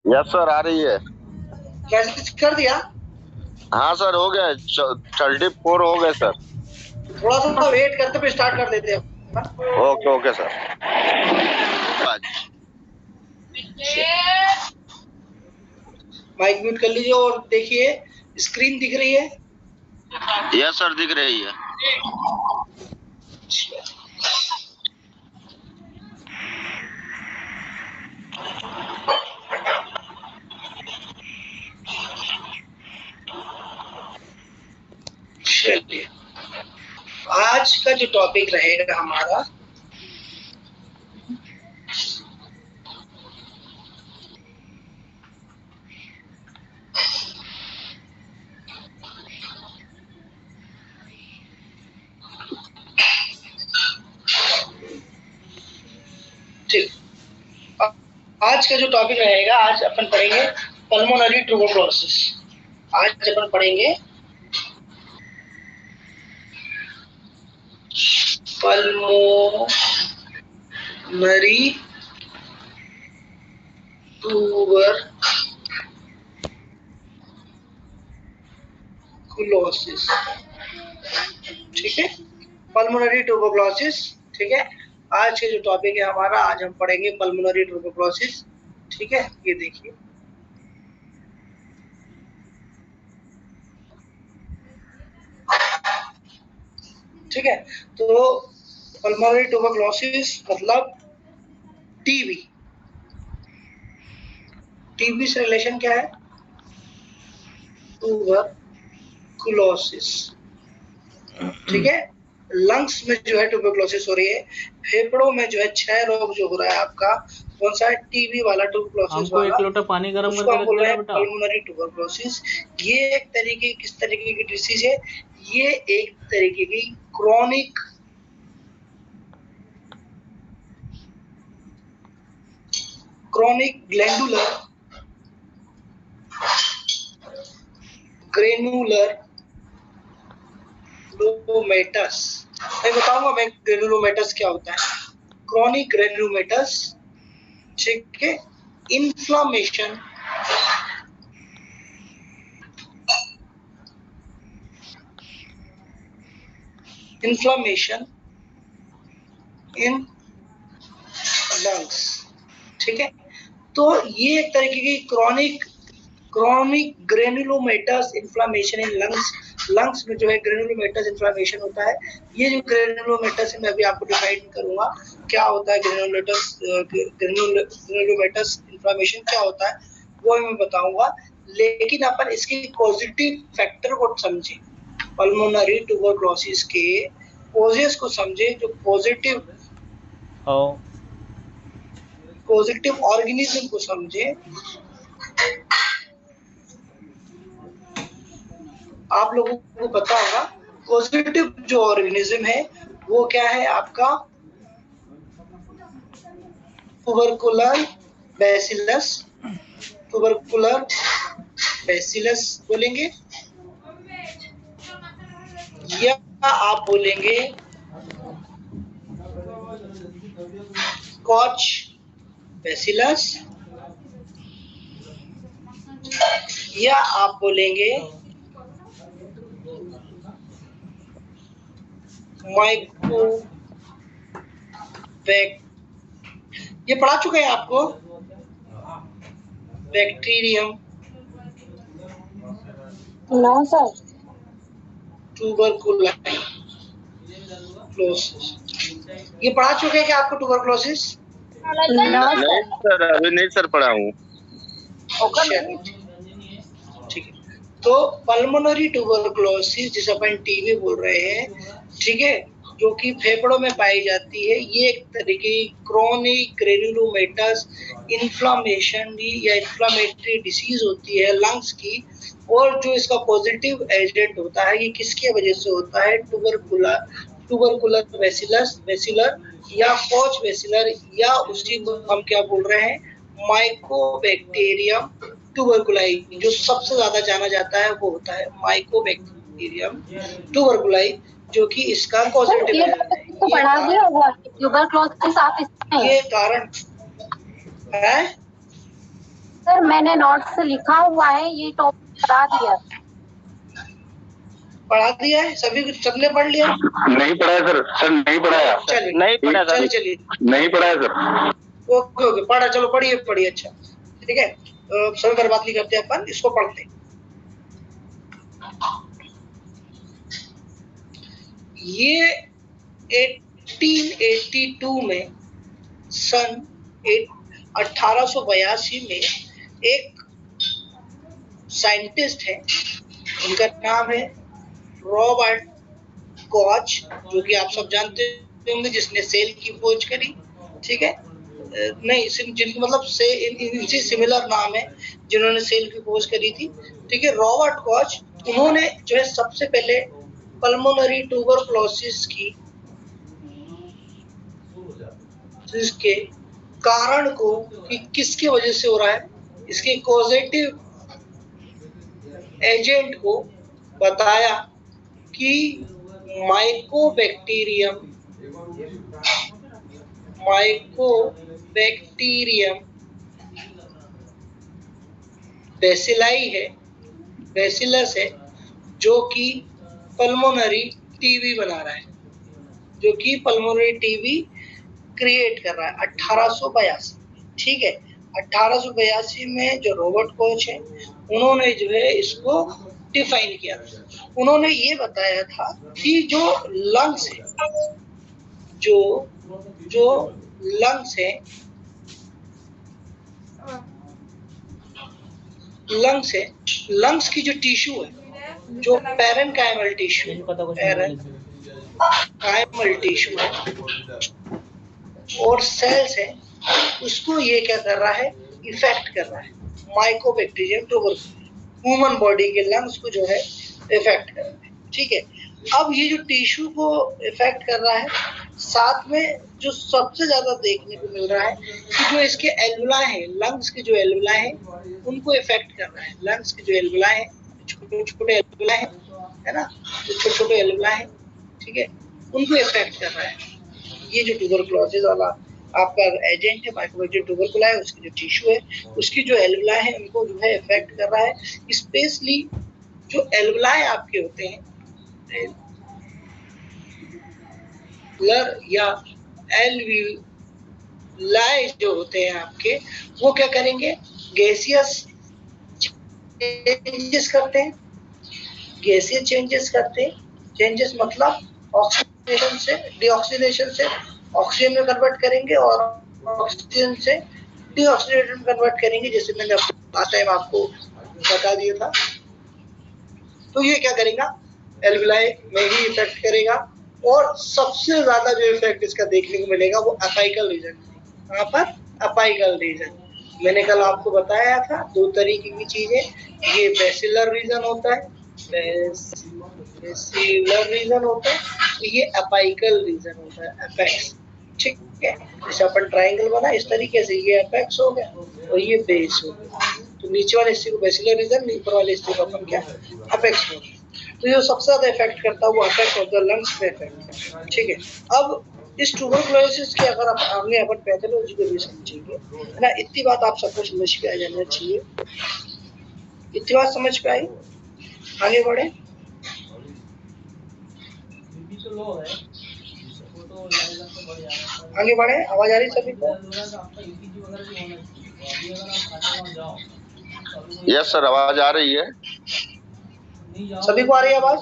Yes sir, आ रही है। Message कर दिया? हाँ सर, हो गया। 34 हो गए सर। थोड़ा सा वेट करते फिर स्टार्ट कर देते हैं। Okay okay sir. Mic mute कर लीजिए और देखिए स्क्रीन दिख रही है। यस सर, दिख रही है। चलिए, आज का जो टॉपिक रहेगा हमारा, ठीक, आज का जो टॉपिक रहेगा, आज अपन पढ़ेंगे पल्मोनरी ट्यूबरक्लोसिस। आज अपन पढ़ेंगे पल्मोनरी ट्यूबरक्लोसिस। ठीक है, पल्मोनरी ट्यूबरक्लोसिस। ठीक है, आज के जो टॉपिक है हमारा, आज हम पढ़ेंगे पल्मोनरी ट्यूबरक्लोसिस। ठीक है, ये देखिए, ठीक है। तो पल्मोनरी ट्यूबरक्लोसिस मतलब टीबी। टीबी से रिलेशन क्या है? ट्यूबरक्लोसिस। ठीक है, लंग्स में जो है ट्यूबरक्लोसिस हो रही है, फेफड़ों में जो है क्षय रोग जो हो रहा है आपका, कौन सा है? टीबी वाला ट्यूबरक्लोसिस हमको वाला, एक लोटा पानी गर्म उसको करके हम रख बोल रहे देना हैं बेटा। Pulmonary tuberculosis. ये एक तरीके, किस तरीके की डिसीज है? ये एक तरीके की क्रॉनिक ग्रेनुलर ग्रेनुलोमेटस। मैं बताऊंगा मैं ग्रेनुलोमेटस क्या होता है। क्रॉनिक ग्रेनुलोमेटस, ठीक है। Inflammation in lungs. ठीक है, तो ये एक तरीके की chronic granulomatous inflammation in lungs. Lungs में जो है ग्रेनुलोमेटस इन्फ्लामेशन होता है। ये जो ग्रेनुलोमेटस है, मैं अभी आपको डिफाइन करूंगा क्या होता है ग्रेनुलोमेटस इन्फ्लामेशन क्या होता है, वो मैं बताऊंगा। लेकिन अपन इसके पॉजिटिव फैक्टर को समझे, पल्मोनरी ट्यूबरक्लोसिस के कोजेस को समझे, जो पॉजिटिव ऑर्गेनिज्म को समझे। आप लोगों को पता होगा पॉजिटिव जो ऑर्गेनिज्म है वो क्या है आपका? ट्यूबरकुलर बैसिलस बोलेंगे, या आप बोलेंगे स्कॉच बैसिलस, या आप बोलेंगे ये पढ़ा चुके हैं आपको, बैक्टीरियम नो सर। ट्यूबरकुलोसिस, ये पढ़ा चुके हैं क्या आपको ट्यूबरकुलोसिस? नहीं सर, अभी नहीं सर पढ़ा हूँ। ठीक है, तो पल्मोनरी ट्यूबरकुलोसिस जिसे अपन टीबी बोल रहे हैं, ठीक है, जो कि फेफड़ों में पाई जाती है, ये एक तरीके की क्रॉनिक ग्रेनुलोमेटस इन्फ्लामेशन या इन्फ्लामेटरी डिसीज होती है लंग्स की। और जो इसका पॉजिटिव एजेंट होता है, ये किसकी वजह से होता है? ट्यूबरकुलर बैसिलर या कोच बैसिलर, या उसी को हम क्या बोल रहे हैं? माइकोबैक्टीरियम ट्यूबरकुलाई। जो सबसे ज्यादा जाना जाता है वो होता है माइकोबैक्टीरियम ट्यूबरकुलाई, जो कि इसका पॉजिटिव है। तो पढ़ा दिया होगा ट्यूबरक्लोसिस आप इसमें। ये कारण है, सर मैंने नोट्स लिखा हुआ है, ये टॉपिक पढ़ा दिया। पढ़ा दिया है सभी, सबने पढ़ लिया? नहीं पढ़ा है सर, नहीं पढ़ाया। चलिए नहीं पढ़ा सर, चलिए नहीं पढ़ा है सर। ओके ओके, पढ़ा, चलो पढ़िए पढ़िए। अच्छा ठीक है, समय बर्बाद नहीं करते अपन, इसको पढ़ते हैं। ये 1882 में, सन 1882 में एक साइंटिस्ट है, उनका नाम है रॉबर्ट कॉच, जो कि आप सब जानते होंगे, जिसने सेल की खोज करी। ठीक है, नहीं जिनको मतलब से इनसे सिमिलर नाम है जिन्होंने सेल की खोज करी थी। ठीक है, रॉबर्ट कॉच, उन्होंने जो है सबसे पहले पल्मोनरी ट्यूबरकुलोसिस की इसके कारण को कि किसकी वजह से हो रहा है, इसके कॉजेटिव एजेंट को बताया कि माइकोबैक्टीरियम बेसिलाई है, बेसिलस है, जो कि पल्मोनरी टीबी बना रहा है, जो कि पल्मोनरी टीबी क्रिएट कर रहा है 1882। ठीक है, 1882 में जो रॉबर्ट कोच है, उन्होंने जो है इसको डिफाइन किया। उन्होंने ये बताया था कि जो लंग्स है, जो लंग्स है, लंग्स की जो टिश्यू है, जो पैरेनकाइमल टिश्यू है और सेल्स है, उसको ये क्या कर रहा है, इफेक्ट कर रहा है। माइकोबैक्टीरियम ट्यूबरकुलोसिस ह्यूमन बॉडी के लंग्स को जो है इफेक्ट कर रहा है। ठीक है, अब ये जो टिश्यू को इफेक्ट कर रहा है, साथ में जो सबसे ज्यादा देखने को मिल रहा है कि जो इसके एल्वुलाई है, लंग्स के जो एल्वुलाई है, उनको इफेक्ट कर रहा है। लंग्स के जो एल्वुलाई है, छोटे छोटे एल्वुलाई है ना, जो छोटे छोटे एल्वुलाई है, ठीक है, उनको इफेक्ट कर रहा है। ये जो ट्यूबरकुलोसिस वाला आपका एजेंट है, माइकोबैक्टीरियम ट्यूबरकुलाई, उसकी जो टिश्यू है, उसकी जो एल्वुलाई है, उनको जो है इफेक्ट कर रहा है। स्पेशली जो एल्वुलाई आपके होते हैं, या एल्वुलाई जो होते हैं आपके, वो क्या करेंगे, गैसियस चेंजेस करते हैं। गैसियस चेंजेस करते हैं, चेंजेस मतलब ऑक्सीडेशन से डीऑक्सीडेशन से ऑक्सीजन में कन्वर्ट करेंगे और ऑक्सीजन से डीऑक्सीडेशन में कन्वर्ट करेंगे, जैसे मैंने लास्ट टाइम आपको बता दिया था। तो ये क्या करेगा, एल्वुलाई में ही इफेक्ट करेगा। और सबसे ज्यादा जो इफेक्ट इसका देखने को मिलेगा वो अपाइकल रीजन, वहां पर अपाइकल रीजन। मैंने कल आपको बताया था 2 तरीके की चीजें, ये बेसिलर रीजन होता है, बेसिलर रीजन होता है, ये अपाइकल रीजन होता है, अपेक्स। ठीक है, जैसे अपन ट्राइंगल बना इस तरीके से, ये अपेक्स हो गया और ये बेस हो गया। तो नीचे वाले हिस्से को बेसिलर रीजन, ऊपर वाले हिस्से को अपन क्या, अपेक्स हो गया। तो ये सबसे ज्यादा इफेक्ट करता है वो अपेक्स ऑफ द लंग्स में इफेक्ट करता है। ठीक है, अब इस ट्यूबरकुलोसिस के अगर आप आगे अपन पैथोलॉजी को भी समझेंगे ना, इतनी बात आप सबको समझ के आ जाना चाहिए। इतनी बात समझ पे आई, आगे बढ़े। आगे बढ़े, आवाज आ रही सभी को? यस सर, आवाज आ रही है, सभी को आ रही है आवाज?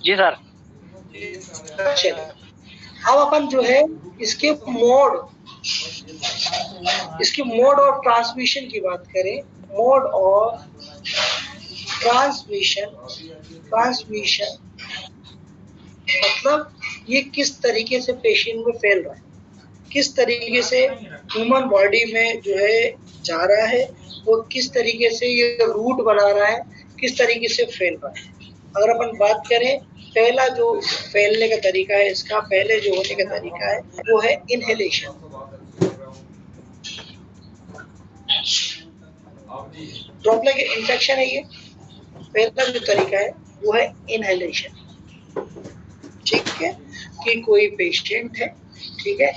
जी सर। अब अपन जो है इसके मोड और ट्रांसमिशन की बात करें। मोड और ट्रांसमिशन मतलब ये किस तरीके से पेशेंट में फैल रहा है, किस तरीके से ह्यूमन बॉडी में जो है जा रहा है, वो किस तरीके से ये रूट बना रहा है, किस तरीके से फैल रहा है। अगर अपन बात करें, पहला जो फैलने का तरीका है, इसका पहले जो होने का तरीका है वो है इनहेलेशन। ड्रॉपलेट इन्फेक्शन है, ये पहला जो तरीका है वो है इनहेलेशन। ठीक है, कि कोई पेशेंट है, ठीक है,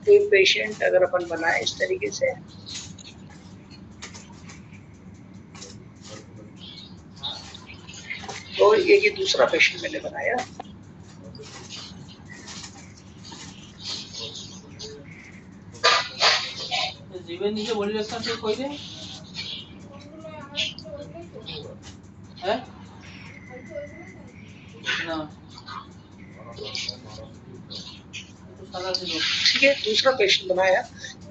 कोई पेशेंट अगर अपन बनाए इस तरीके से, ये दूसरा पेशेंट मैंने बनाया। जीवन नीचे बॉडी रिएक्शन से कोई दे है ना ठीक है, दूसरा पेशेंट बनाया।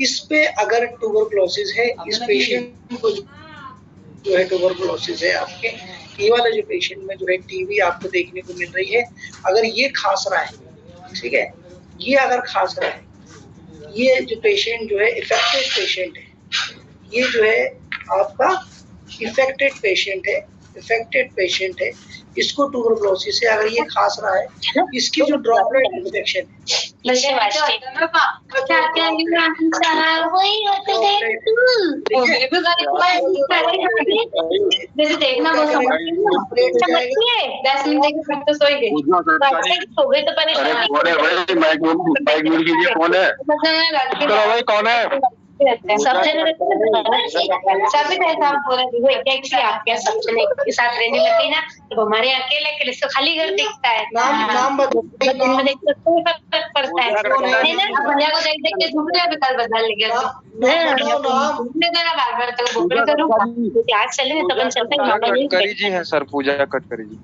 इस पे अगर ट्यूबरकुलोसिस है, इस पेशेंट को जो है ट्यूबरकुलोसिस है आपके, ये वाला जो पेशेंट में जो है टीबी आपको देखने को मिल रही है। अगर ये खांस रहा है, ठीक है, ये अगर खांस रहा है, ये जो पेशेंट जो है इफेक्टेड पेशेंट है, ये जो है आपका इफेक्टेड पेशेंट है, इसको ट्यूबरकुलोसिस है। अगर ये खांस रहा है, इसकी जो ड्रॉपलेट इन्फेक्शन है, जैसे देखना वो समझिए 10 मिनट की प्रैक्टिस होगी हो गई तो कौन है? सब जने सभी आपके सब जने के साथ रहने लगे ना, तो हमारे अकेले अकेले से खाली घर दिखता है। नाम बताइए, दिन में देखते कोई फर्क पड़ता है ना। भैया को देख देख के दूसरे भी कल बदल गया घूमने देना बार तो घूमने करूँ आज चले तो अपन चलते हैं। कटकरी जी है सर, पूजा कटकरी जी।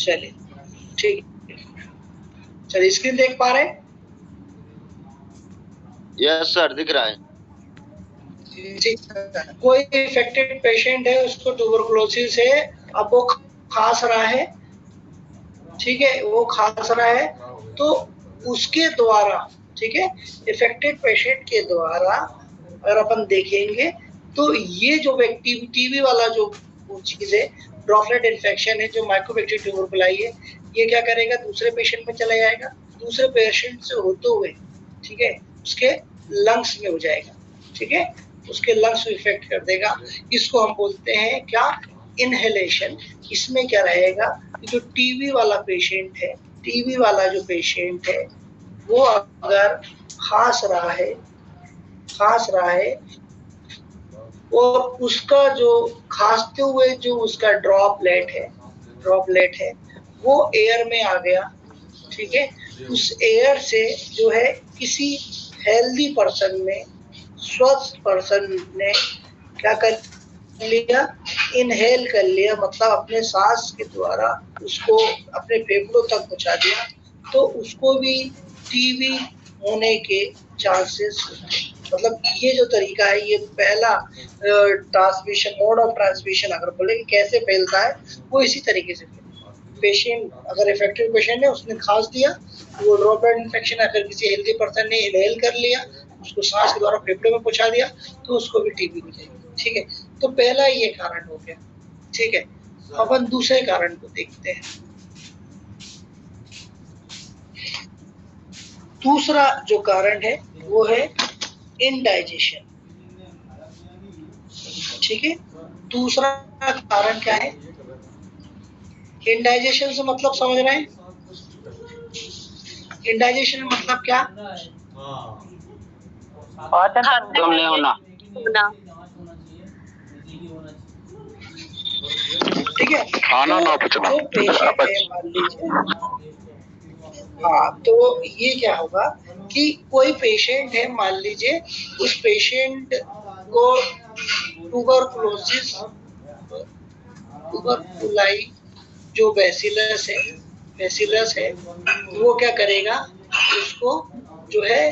चलिए ठीक, चलिए स्क्रीन देख पा रहे हैं? यस सर, दिख रहा है। कोई इफेक्टेड पेशेंट है, उसको ट्यूबरकुलोसिस है, अब वो खांस रहा है, ठीक है, वो खांस रहा है, तो उसके द्वारा, ठीक है, इफेक्टेड पेशेंट के द्वारा अगर अपन देखेंगे तो ये जो व्यक्ति टीबी वाला जो चीज है, ड्रॉपलेट इन्फेक्शन है, जो माइकोबैक्टीरियम ट्यूबरकुलाई है, ये क्या करेगा, दूसरे पेशेंट में चला जाएगा, दूसरे पेशेंट से होते हुए, ठीक है, उसके लंग्स में हो जाएगा, ठीक है, उसके लंग्स को इफेक्ट कर देगा। इसको हम बोलते हैं क्या, इनहेलेशन। इसमें क्या रहेगा, जो टीबी वाला पेशेंट है, टीबी वाला जो पेशेंट है, वो अगर खांस रहा है और उसका जो खांसते हुए जो उसका ड्रॉपलेट है वो एयर में आ गया, ठीक है, उस एयर से जो है किसी हेल्दी पर्सन में, स्वस्थ पर्सन ने क्या कर लिया, इनहेल कर लिया, मतलब अपने सांस के द्वारा उसको अपने फेफड़ों तक पहुंचा दिया, तो उसको भी टीबी होने के चांसेस होते हैं। मतलब ये जो तरीका है, ये पहला ट्रांसमिशन, मोड ऑफ ट्रांसमिशन अगर बोले कि कैसे फैलता है, वो इसी तरीके से फैलता है। पेशेंट अगर इफेक्टेड पेशेंट है, उसने खांस दिया, वो ड्रॉपलेट इन्फेक्शन अगर किसी हेल्दी पर्सन ने इनहेल कर लिया, उसको सांस के द्वारा फेफड़े में पहुंचा दिया, तो उसको भी टीबी हो जाएगी, ठीक है। तो पहला ये कारण हो गया, ठीक है। अपन दूसरे कारण को देखते हैं। दूसरा जो कारण है वो है इनडाइजेशन, ठीक है। दूसरा कारण क्या है, इनडाइजेशन से मतलब समझ रहे हैं, इनडाइजेशन मतलब क्या, हजम नहीं होना, ठीक है, खाना ना पचना। जो पेशेंट है, मान लीजिए, हाँ, तो ये क्या होगा कि कोई पेशेंट है, मान लीजिए उस पेशेंट को ट्यूबरकुलाई जो बैसिलस है, वो क्या करेगा, उसको जो है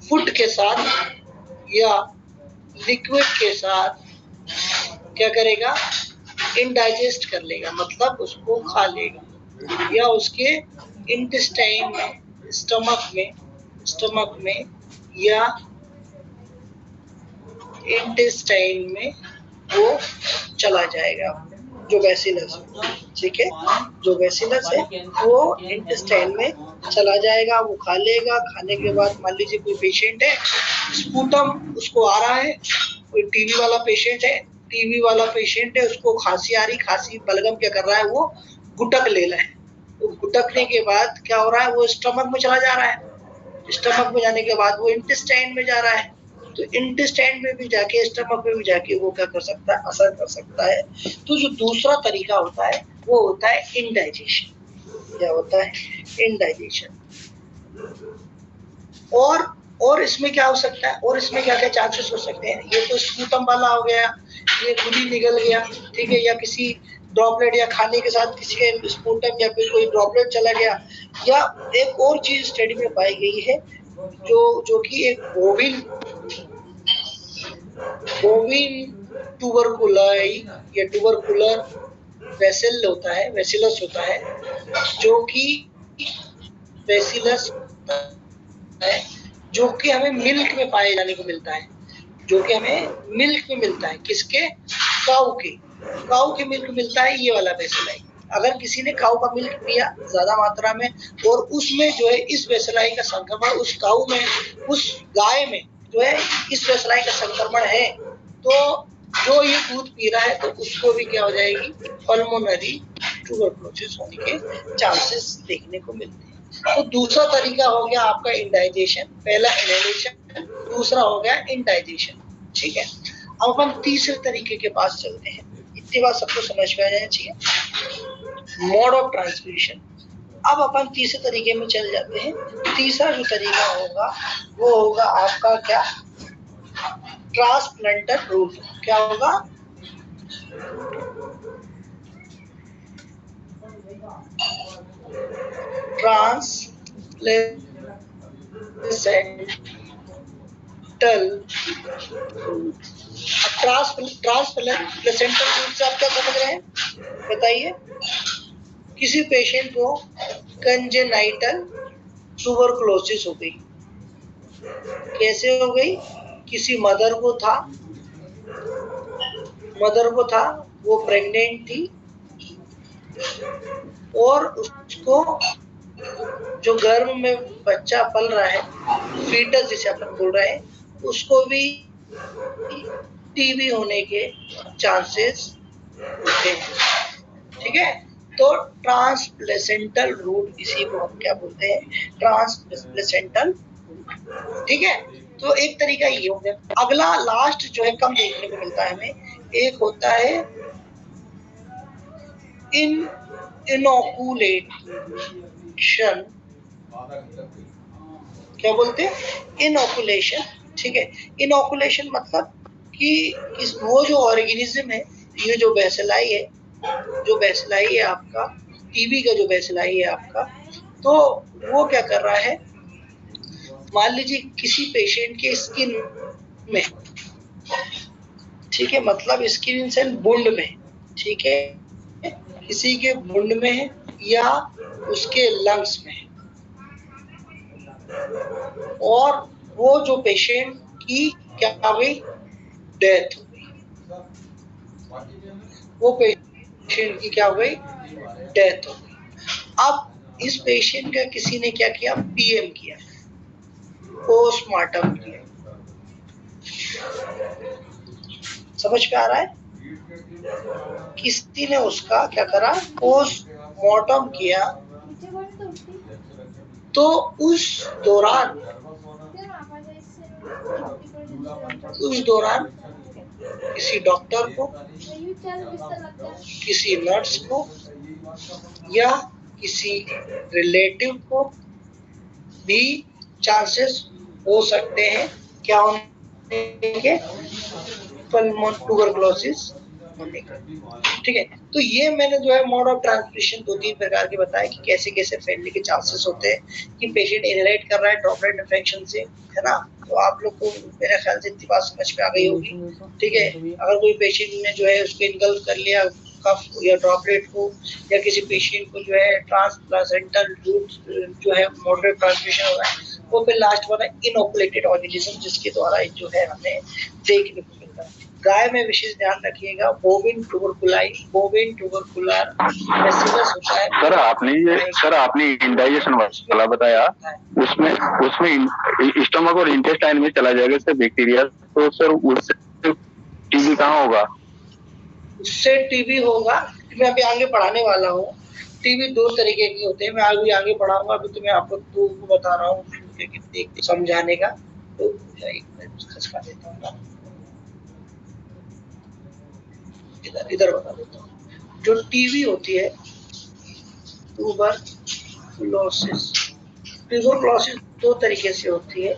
फूड के साथ या लिक्विड के साथ क्या करेगा, इनडाइजेस्ट कर लेगा, मतलब उसको खा लेगा, या उसके इंटेस्टाइन में, स्टमक में या इंटेस्टाइन में वो चला जाएगा, जो बैसिलस है, ठीक है, जो बैसिलस है वो इंटेस्टाइन में चला जाएगा, वो खा लेगा। खाने के बाद मान लीजिए कोई पेशेंट है, स्पूटम उसको आ रहा है, कोई टीबी वाला पेशेंट है, उसको खांसी आ रही, खांसी बलगम क्या कर रहा है, वो गुटक ले रहा है, तो गुटकने के बाद क्या हो रहा है, वो स्टमक में चला जा रहा है, स्टमक में जाने के बाद वो इंटेस्टाइन में जा रहा है, तो इंटेस्टाइन में भी जाके, स्टमक में भी जाके वो क्या कर सकता है, असर कर सकता है। तो जो दूसरा तरीका होता है वो होता है इंडाइजेशन। क्या होता है? इंडाइजेशन। और इसमें क्या हो सकता है, और इसमें क्या क्या चांसेस हो सकते हैं? ये तो स्पूटम वाला हो गया, ये खुद ही निकल गया, ठीक है, या किसी ड्रॉपलेट या खाने के साथ किसी के स्पूटम या फिर कोई ड्रॉपलेट चला गया। या एक और चीज स्टडी में पाई गई है जो कि एक बोविन ट्यूबरकुलाई या ट्यूबरकुलर वेसल होता है, वेसिलस होता है, जो कि वेसिलस है, जो कि हमें मिल्क में पाए जाने को मिलता है, जो कि हमें मिल्क में मिलता है। किसके? काऊ के मिल्क मिलता है ये वाला वेसिलाई। अगर किसी ने काऊ का मिल्क पिया ज्यादा मात्रा में और उसमें जो है इस वेसिलाई का संक्रमण उस काऊ में, उस गाय में जो है इस वेसिलाई का संक्रमण है, तो जो ये दूध पी रहा है तो उसको भी क्या हो जाएगी, पल्मोनरी ट्यूबरकुलोसिस होने के चांसेस देखने को मिलते हैं। तो दूसरा तरीका हो गया आपका इंडाइजेशन, पहला इनहेलेशन, दूसरा हो गया इंडाइजेशन। ठीक है, अब अपन तीसरे तरीके के पास चलते हैं। इतनी बात सबको समझ में आ जाना चाहिए। Mode of transmission. अब अपन तीसरे तरीके में चल जाते हैं। तीसरा जो तरीका होगा वो होगा आपका क्या, ट्रांसप्लांटर रूट। क्या होगा? ट्रांसप्लांटर प्लेसेंटल रूट से आप क्या समझ रहे हैं बताइए? किसी पेशेंट को कंजेनाइटल ट्यूबरकुलोसिस हो गई। कैसे हो गई? किसी मदर को था, वो प्रेग्नेंट थी और उसको जो गर्भ में बच्चा पल रहा है, फीटस जिसे अपन बोल रहे हैं, उसको भी टीबी होने के चांसेस होते हैं। ठीक है, तो ट्रांसप्लेसेंटल रूट, इसी को हम क्या बोलते हैं, ट्रांसप्लेसेंटल। ठीक है, तो एक तरीका ये हो गया। अगला लास्ट जो है कम देखने को मिलता है हमें, एक होता है इनोकुलेशन। क्या बोलते हैं? इनोकुलेशन। ठीक है, इनोकुलेशन मतलब कि वो जो ऑर्गेनिज्म है, ये जो बैसिलाई है आपका, टीबी का जो बैसिलाई है आपका, तो वो क्या कर रहा है, मान लीजिए किसी पेशेंट के स्किन में, ठीक है, मतलब स्किन सेल वुंड में, ठीक है, किसी के वुंड में या उसके लंग्स में, और वो जो पेशेंट की क्या हो गई, डेथ हो गई। वो पेशेंट की क्या हो गई, डेथ हो गई। अब इस पेशेंट का किसी ने क्या किया, पीएम किया, पोस्टमार्टम किया। समझ में आ रहा है? किसी ने उसका क्या करा, पोस्टमार्टम किया। तो उस दौरान किसी डॉक्टर को, किसी नर्स को या किसी रिलेटिव को भी चांसेस हो सकते हैं क्या होने के, ट्यूबरकुलोसिस होने का। ठीक है, तो ये मैंने जो है मोड ऑफ ट्रांसमिशन 2-3 प्रकार के बताए कि कैसे कैसे फैलने के चांसेस होते हैं, कि पेशेंट इनहेलेट कर रहा है ड्रॉपलेट इन्फेक्शन से, है ना। तो आप लोग को मेरे ख्याल से इतनी बात समझ में आ गई होगी। ठीक है, अगर कोई पेशेंट ने जो है उसको इनगल्फ कर लिया कफ या ड्रॉपलेट को, या किसी पेशेंट को जो है ट्रांसप्लासेंटल रूट जो है मॉडरेट ट्रांसमिशन हो रहा है, वो फिर लास्ट वाला इनोकुलेटेड ऑर्गेनिज्म जिसके द्वारा जो है हमें देखने को मिलता है। गाय में विशेष ध्यान रखिएगा, बोविन ट्यूबरकुलर बैसिलस होता है। सर आपने इंडाइजेशन वाला बताया, उसमें स्टमक और इंटेस्टाइन में चला जाएगा इससे बैक्टीरिया, तो सर उससे टीबी कहाँ होगा? उससे टीबी होगा, मैं अभी आगे पढ़ाने वाला हूँ। टीबी 2 तरीके के होते हैं, मैं अभी आगे पढ़ाऊंगा। अभी तो मैं आपको 2 को बता रहा हूँ समझाने का। तो खसका देता हूँ ना, इधर बता देता हूँ। जो टीवी होती है ट्यूबरक्लोसिस, ट्यूबरक्लोसिस दो तरीके से होती है,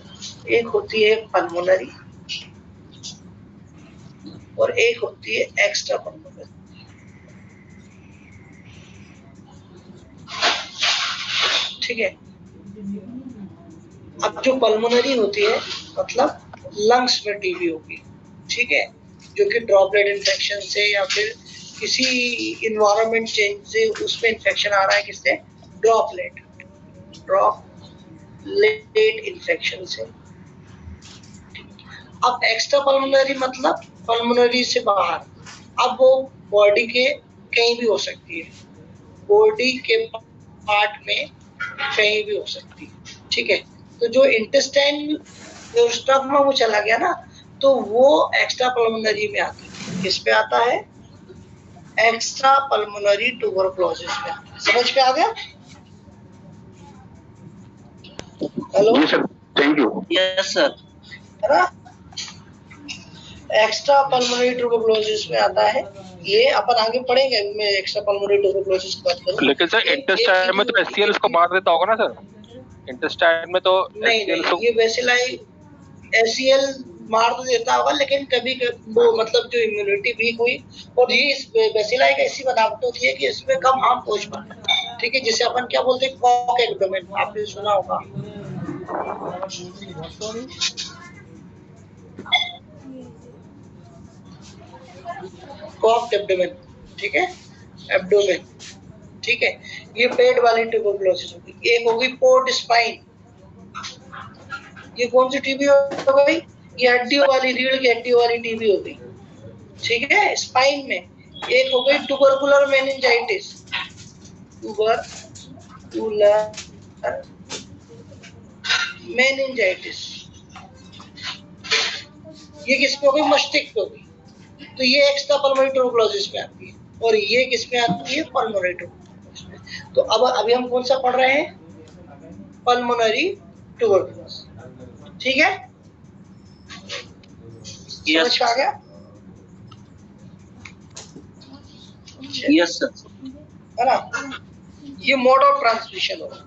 एक होती है पल्मोनरी और एक होती है एक्स्ट्रा पल्मोनरी। ठीक है, अब जो पल्मोनरी होती है मतलब लंग्स में टीबी होगी, ठीक है, जो कि ड्रॉपलेट इन्फेक्शन से या फिर किसी इन्वायरमेंट चेंज से उसमें इन्फेक्शन आ रहा है, किससे, ड्रॉपलेट इन्फेक्शन से। अब एक्स्ट्रा पल्मोनरी मतलब पल्मोनरी से बाहर, अब वो बॉडी के कहीं भी हो सकती है, बॉडी के पार्ट में कहीं भी हो सकती है, ठीक है। तो जो इंटेस्टाइन जो स्टफ में वो चला गया ना, तो वो एक्स्ट्रा पल्मोनरी में आता है। किस पे आता है, एक्स्ट्रा पल्मोनरी ट्यूबरक्लोसिस में। समझ पे आ गया? हेलो जी sir, thank you. Yes sir. है ना, एक्स्ट्रा पल्मोनरी ट्यूबरक्लोसिस में आता है ये। अपन आगे पढ़ेंगे, मैं एक्स्ट्रा पल्मोनरी ट्यूबरक्लोसिस की बात करूं। लेकिन सर इंटेस्टाइन में तो एचसीएल उसको मार देता होगा ना सर? इंटेस्टाइन में तो नहीं, ये बेसिलाई एचसीएल मार तो देता होगा, लेकिन कभी वो मतलब जो इम्यूनिटी वीक हुई, और ये इस बेसिलाई का ऐसी बनावट होती है कि इसमें कम हार्म पहुंच पाता है, ठीक है, जिसे अपन क्या बोलते हैं, कॉक एब्डोमेन, आपने सुना होगा। कॉक एब्डोमेन, ठीक है, एब्डोमेन, ठीक है। ये पेट वाली ट्यूबरक्लोसिस होगी। एक होगी पोर्ट स्पाइन, ये कौन सी टीबी हो गई, ये हड्डियों वाली, रीढ़ की हड्डियों वाली टीबी हो गई, ठीक है, स्पाइन में। एक हो गई ट्यूबरकुलर मेनिंजाइटिस, ट्यूबरकुलर मेनिंजाइटिस, ये किसमें हो गई, मस्तिष्क हो गई। तो ये एक्स्ट्रा पल्मोनरी ट्यूबरक्लोसिस में आती है, और ये किसमें आती है, पल्मोनरी ट्यूबरक्लोसिस में। तो अब अभी हम कौन सा पढ़ रहे हैं, पल्मोनरी ट्यूबरक्लोसिस, ठीक है। समझ आ गया? Yes sir. है ना, ये मोड ऑफ ट्रांसमिशन होगा।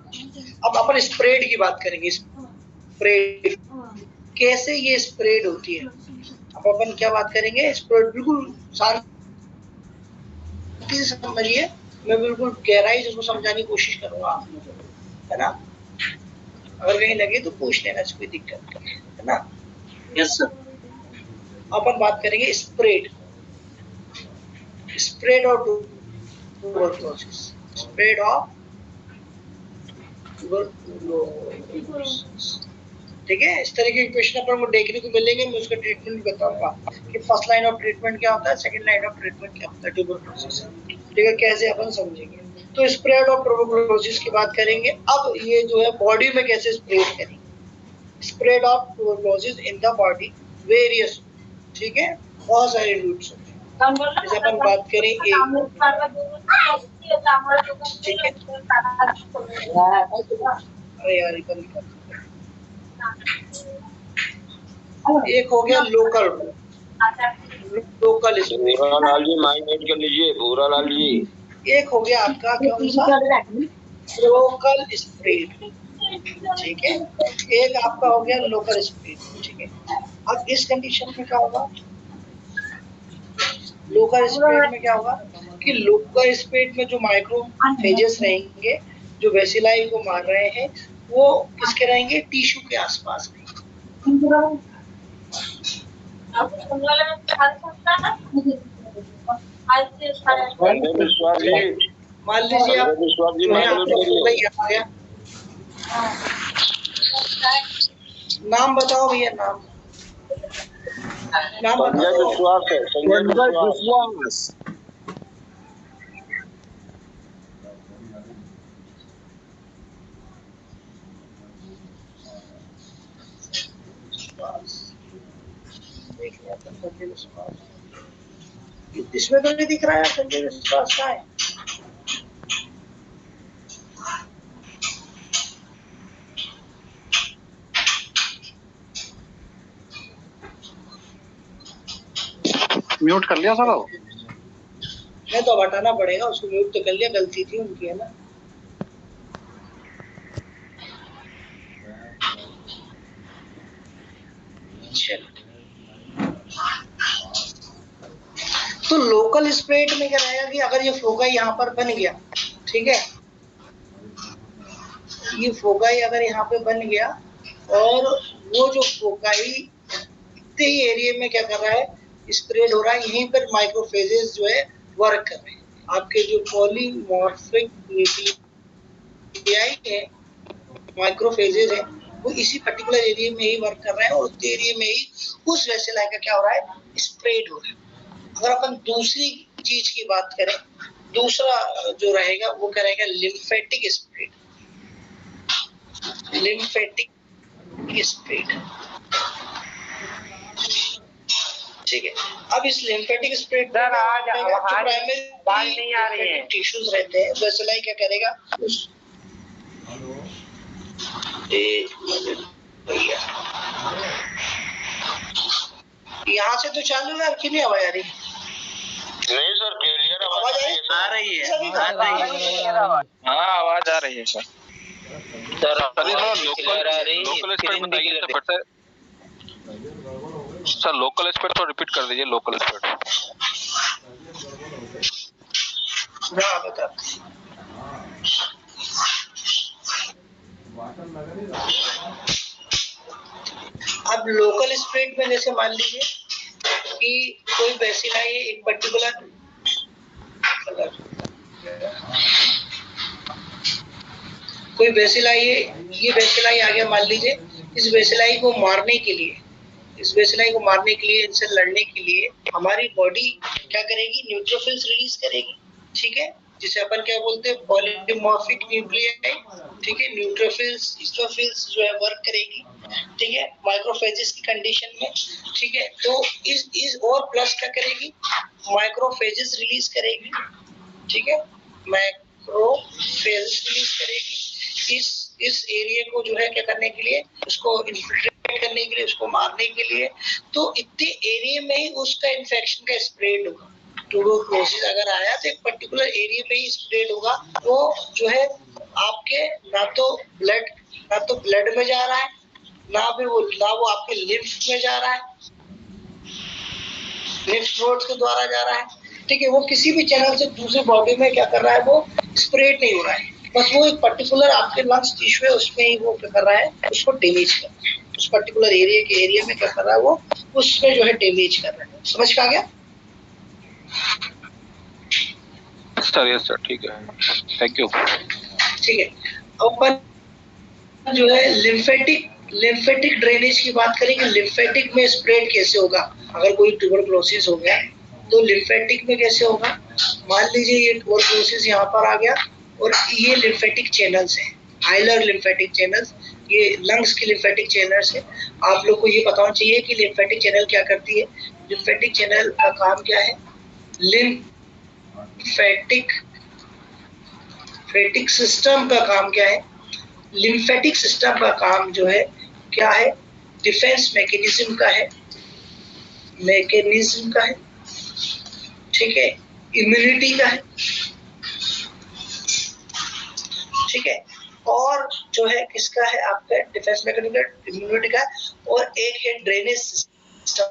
अब अपन स्प्रेड की बात करेंगे। स्प्रेड कैसे ये स्प्रेड होती है, अब अपन क्या बात करेंगे, स्प्रेड बिल्कुल शांति से समझिए, मैं बिल्कुल गहराई से उसको समझाने की कोशिश करूंगा, है ना। अगर कहीं लगे तो पूछ लेना, कोई दिक्कत नहीं, है ना। Yes sir. अपन बात करेंगे spread, spread of tuberculosis, spread of tuberculosis, ठीक है। इस तरह के क्वेश्चन अपन को देखने को मिलेंगे। मैं उसका ट्रीटमेंट भी बताऊंगा कि फर्स्ट लाइन ऑफ ट्रीटमेंट क्या होता है, सेकंड लाइन ऑफ ट्रीटमेंट क्या होता है ट्यूबरक्लोसिस, ठीक है, कैसे अपन समझेंगे। तो स्प्रेड ऑफ ट्यूबरक्लोसिस की बात करेंगे। अब ये जो है बॉडी में कैसे स्प्रेड करेंगे, spread of tuberculosis in the body various, ठीक है, बहुत सारे रूट्स होते हैं। जैसे अपन बात करें एक, ठीक है, अरे यार एक हो गया लोकल, लोकल स्प्रेड, भूरालाल जी माइक म्यूट कर लीजिए, भूरालाल जी। एक हो गया आपका कौन सा, लोकल स्प्रेड, ठीक है, एक आपका हो गया लोकल स्प्रेड, ठीक है। अब इस कंडीशन में क्या होगा, लोकल स्प्रेड में क्या होगा कि लोकल स्प्रेड में जो माइक्रोफेजेस रहेंगे, जो बेसिलाई को मार रहे हैं, वो किसके रहेंगे, टिश्यू के आसपास रहेंगे। विश्वास जी, मान लीजिए आप विश्वास जी जो है माइक आपका म्यूट पूरा करिए। ही आ गया, नाम बताओ भैया, नाम संजय बताओ। विश्वास है, संजय विश्वास। इसमें तो नहीं दिख रहा है संजय विश्वास का है। म्यूट कर लिया सर? मैं तो हटाना पड़ेगा उसको, म्यूट तो कर लिया, गलती थी उनकी, है ना। तो लोकल स्प्रेड में क्या रहेगा कि अगर ये फोकाई यहाँ पर बन गया, ठीक है, ये फोकाई अगर यहाँ पे बन गया और वो जो फोकाई इतने ही एरिया में क्या कर रहा है, स्प्रेड हो रहा है, यहीं पर माइक्रोफेजेस जो है वर्क कर रहे हैं। आपके जो पॉलीमॉर्फिक न्यूक्लियाई है, माइक्रोफेजेस है, वो इसी पर्टिकुलर एरिया में ही वर्क कर रहे हैं और उस एरिया में ही उस वेसिलाई का क्या हो रहा है, स्प्रेड हो रहा है। अगर अपन दूसरी चीज की बात करें, दूसरा जो रहेगा वो क्या रहेगा, लिम्फेटिक स्प्रेड। लिम्फेटिक स्प्रेड, ठीक है। अब इस लिम्फेटिक स्प्रेड सर आज नहीं आ रही है, टिश्यूज रहते हैं, वेसिलाई क्या करेगा, उस यहाँ से तो चालू है, कि नहीं आवाज आ रही? नहीं सर, क्लियर आवाज आ रही है। हाँ आवाज आ रही है सर। सर लोकल स्प्रेड बताइए तो फिर से सर, लोकल स्प्रेड तो रिपीट कर दीजिए, लोकल स्प्रेड। हाँ बता। अब लोकल स्प्रेड में जैसे मान लीजिए कि कोई बेसिलाई है, एक पर्टिकुलर कोई बेसिलाई है, ये बेसिलाई आ गया, मान लीजिए इस बेसिलाई को मारने के लिए, इनसे लड़ने के लिए हमारी बॉडी क्या करेगी, न्यूट्रोफिल्स रिलीज करेगी, ठीक है, जिसे अपन क्या बोलते हैं, पॉलीमॉर्फिक न्यूक्लियाई, ठीक है। न्यूट्रोफिल्स, हिस्टोफिल्स जो है वर्क करेगी, ठीक है, माइक्रोफेजेस की कंडीशन में, ठीक है। तो इस और प्लस क्या करेगी, माइक्रोफेजेस रिलीज करेगी, ठीक है, माइक्रोफेजेस रिलीज करेगी इस एरिया को जो है क्या करने के लिए, उसको इन्फिल्ट्रेट करने के लिए, उसको मारने के लिए। तो इतने एरिया में ही उसका इन्फेक्शन का स्प्रेड होगा। ट्यूबरकुलोसिस अगर आया तो एक पर्टिकुलर एरिया पे ही स्प्रेड होगा। वो जो है आपके ना तो ब्लड में जा रहा है, ना वो आपके लिम्फ में जा रहा है, लिम्फ नोड्स के द्वारा जा रहा है, ठीक है। वो किसी भी चैनल से दूसरे बॉडी में क्या कर रहा है, वो स्प्रेड नहीं हो रहा है, बस वो एक पर्टिकुलर आपके लंग्स टिश्यू है उसमें ही वो क्या कर रहा है, उसको डैमेज कर रहा है। उस पर्टिकुलर एरिया में क्या कर रहा है, वो उसमें जो है डैमेज कर रहा है। समझ में आ गया? सर यस सर, ठीक है, थैंक यू। ठीक है, अपन जो है लिम्फेटिक ड्रेनेज की बात करेंगे। लिम्फेटिक में स्प्रेड कैसे होगा, अगर कोई ट्यूबरकुलोसिस हो गया तो लिम्फेटिक में कैसे होगा। मान लीजिए ये ट्यूबरकुलोसिस यहाँ पर आ गया और ये लिम्फेटिक चैनल्स हैं, हाइलर लिम्फेटिक चैनल्स, ये लंग्स की लिम्फेटिक चैनल्स है। आप लोग को ये पता होना चाहिए कि लिम्फेटिक चैनल क्या करती है। लिम्फेटिक चैनल का काम क्या है, लिम्फेटिक सिस्टम का काम क्या है, लिम्फेटिक सिस्टम का काम जो है क्या है, डिफेंस मैकेनिज्म का है, ठीक है, इम्यूनिटी का है, ठीक है, और जो है किसका है, आपका डिफेंस मैकेनिज्म, इम्यूनिटी का, और एक है ड्रेनेज सिस्टम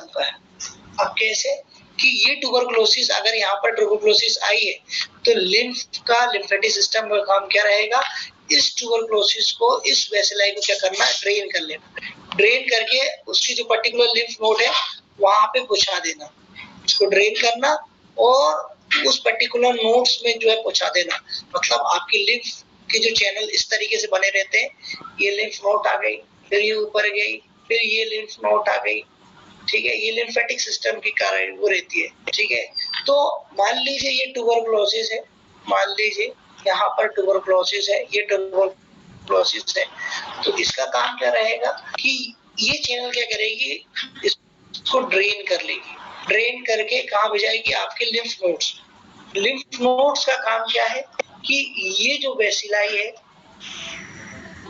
का है। अब कैसे कि ये ट्यूबरकुलोसिस, अगर यहाँ पर ट्यूबरकुलोसिस आई है तो लिम्फेटिक सिस्टम का काम क्या रहेगा, इस ट्यूबरकुलोसिस को, इस वेसिलाई को क्या करना है, ड्रेन कर लेना, ड्रेन करके उसकी जो पर्टिकुलर लिम्फ नोड है वहां पे पहुंचा देना, उसको ड्रेन करना और उस पर्टिकुलर नोड्स में जो है पहुंचा देना। मतलब आपकी लिम्फ के जो चैनल इस तरीके से बने रहते हैं, ये लिम्फ नोड आ गई, फिर ये ऊपर गई, फिर ये लिम्फ नोड आ गई, ठीक है, ये लिम्फेटिक सिस्टम की कारण वो रहती है, ठीक है। तो मान लीजिए ये ट्यूबरकुलोसिस है, मान लीजिए यहाँ पर ट्यूबरकुलोसिस है, ये ट्यूबरकुलोसिस है, तो इसका काम क्या रहेगा कि ये चैनल क्या करेगी, इसको ड्रेन कर लेगी, ड्रेन करके कहाँ भेजाएगी, आपके लिम्फ नोड्स। लिम्फ नोड्स का काम क्या है कि ये जो वेसिलाई है,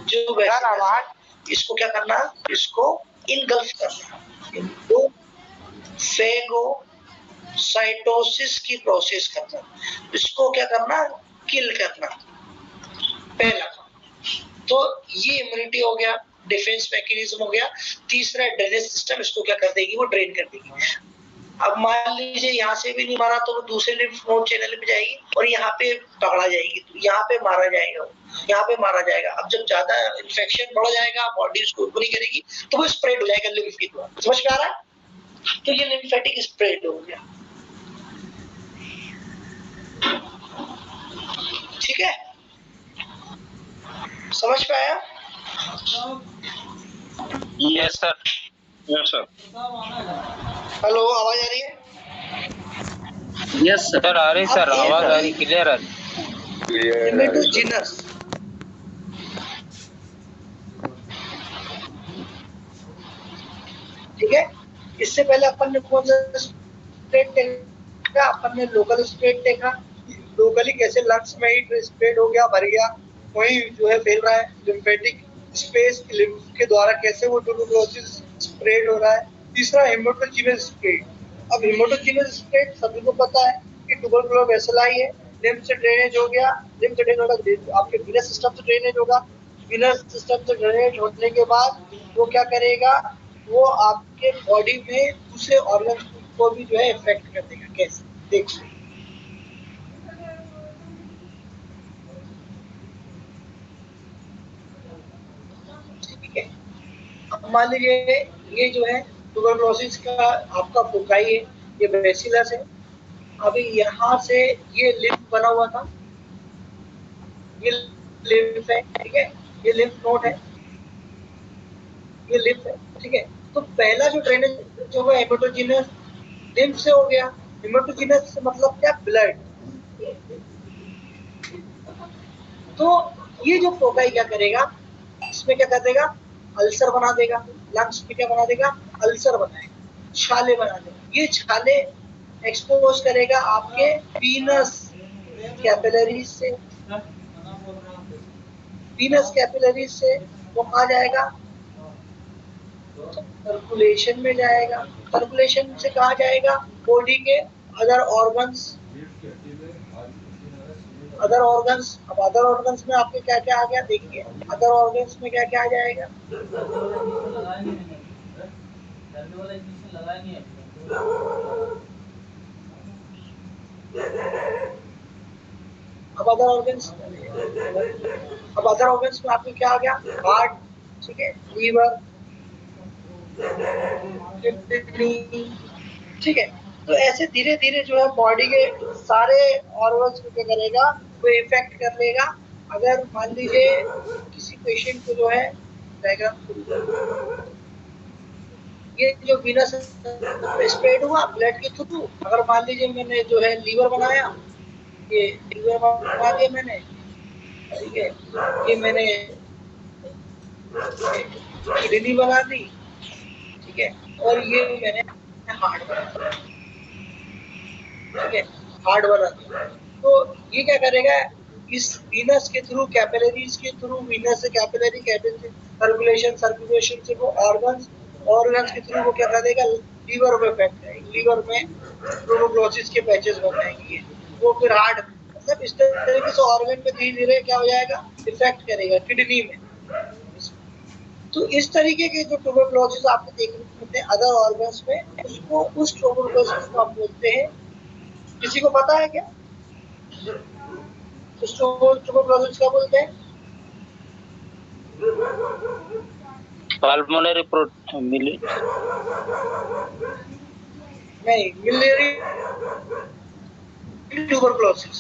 जो वेसिलाई, इसको क्या करना, इसको इनगल्फ करना, इनको फेगोसाइटोसिस की प्रोसेस करना, इसको क्या करना, किल करना, पहला। तो ये इम्यूनिटी हो गया, डिफेंस मैकेनिज्म हो गया। तीसरा ड्रेनेज सिस्टम, इसको क्या कर देगी, वो ड्रेन कर देगी। अब मान लीजिए यहाँ से भी नहीं मारा तो वो दूसरे लिम्फ नोड चैनल पे जाएगी और यहाँ पे पकड़ा जाएगी, तो यहाँ पे मारा जाएगा, यहाँ पे मारा जाएगा। अब जब ज्यादा इन्फेक्शन बढ़ जाएगा, बॉडी उसको ऊपर नहीं करेगी, तो वो स्प्रेड हो जाएगा लिम्फ के द्वारा। समझ में आ रहा है? तो ये लिम्फेटिक स्प्रेड हो गया। ठीक है, समझ में आया? Yes sir. Yes sir. Hello, आवाज आ रही है? यस सर आ रही सर, आवाज आ रही, क्लियर आ रही। हेमेटोजीनस, ठीक है। इससे पहले अपन ने कौन सा स्प्रेड देखा? अपन ने लोकल स्प्रेड देखा, लोकली कैसे लंग्स में ही स्प्रेड हो गया, भर गया, वही जो है फैल रहा है। लिम्फेटिक स्पेस लिम्फ के द्वारा कैसे वो ट्यूबरकुलोसिस स्प्रेड हो रहा है। तीसरा हेमेटोजीनस स्प्रेड। अब हेमेटोजीनस स्प्रेड सभी को पता है कि ट्यूबरकुलर वेसिलाई है, लिम्फ से ड्रेनेज हो गया, लिम्फ से ड्रेनेज होगा, आपके वीनस सिस्टम से ड्रेनेज होगा, वीनस सिस्टम से ड्रेनेज होने के बाद वो क्या करेगा, वो आपके बॉडी में दूसरे ऑर्गन को भी जो है इफेक्ट कर देगा। कैसे? देखो, ठीक है। अब मान लीजिए ये जो है ट्यूबरकुलोसिस का आपका फोकाई है, ये बेसिलस है। अभी यहाँ से ये लिम्फ बना हुआ था, ये लिम्फ है, ठीक है, ये लिम्फ नोड है, ये लिम्फ है, ठीक है। तो पहला जो ड्रेनेज जो है हेमेटोजीनस लिम्फ से हो गया। हेमेटोजीनस से मतलब क्या? ब्लड। तो ये जो फोकाई क्या करेगा, इसमें क्या कर देगा, अल्सर बना देगा, लंग्स में क्या बना देगा, अल्सर बनाएगा, छाले बना देगा। ये छाले एक्सपोज करेगा आपके वीनस कैपिलरीज से, वीनस कैपिलरीज से वो आ जाएगा, सर्कुलेशन में जाएगा, सर्कुलेशन से कहा जाएगा बॉडी के अदर ऑर्गन्स। अदर ऑर्गन्स, अब अदर ऑर्गन्स में आपके क्या क्या आ गया, देखिए अदर ऑर्गन्स में क्या क्या आ जाएगा। अब अदर ऑर्गन्स में आपके क्या आ गया, हार्ट, ठीक है, लीवर, किडनी, ठीक है। तो ऐसे धीरे धीरे जो है बॉडी के सारे ऑर्गन्स को क्या करेगा, वो इफेक्ट कर लेगा। अगर मान लीजिए किसी पेशेंट को जो है डायग्राम, ये जो वीनस स्प्रेड हुआ ब्लड के थ्रू, अगर मान लीजिए मैंने जो है लीवर बनाया, ये लीवर बना दिया मैंने, ठीक है, ये मैंने किडनी बना दी, ठीक है, और ये मैंने हार्ट बना दिया, ठीक है, हार्ट बना दिया। तो ये क्या करेगा, इस वीनस के थ्रू, कैपिलरीज के थ्रू, वीनस से कैपिलरी, कैपिलरी सर्कुलेशन, सर्कुलेशन से वो ऑर्गन्स, ऑर्गन्स के थ्रू वो क्या कर देगा, लीवर में इफेक्ट करेगा, लीवर में ट्यूबरकुलोसिस के पैचेस बनाएंगे, वो फिर हार्ट, मतलब इस तरीके से ऑर्गन पे धीरे धीरे क्या हो जाएगा, इफेक्ट करेगा, किडनी में। तो इस तरीके के जो ट्यूबरकुलोसिस आपको देखने को मिलते हैं अदर ऑर्गन्स में, उसको, उस ट्यूबरकुलोसिस को आप बोलते हैं, किसी को पता है क्या उस ट्यूबरकुलोसिस क्या बोलते हैं? पल्मोनरी नहीं, मिलियरी ट्यूबरकुलोसिस,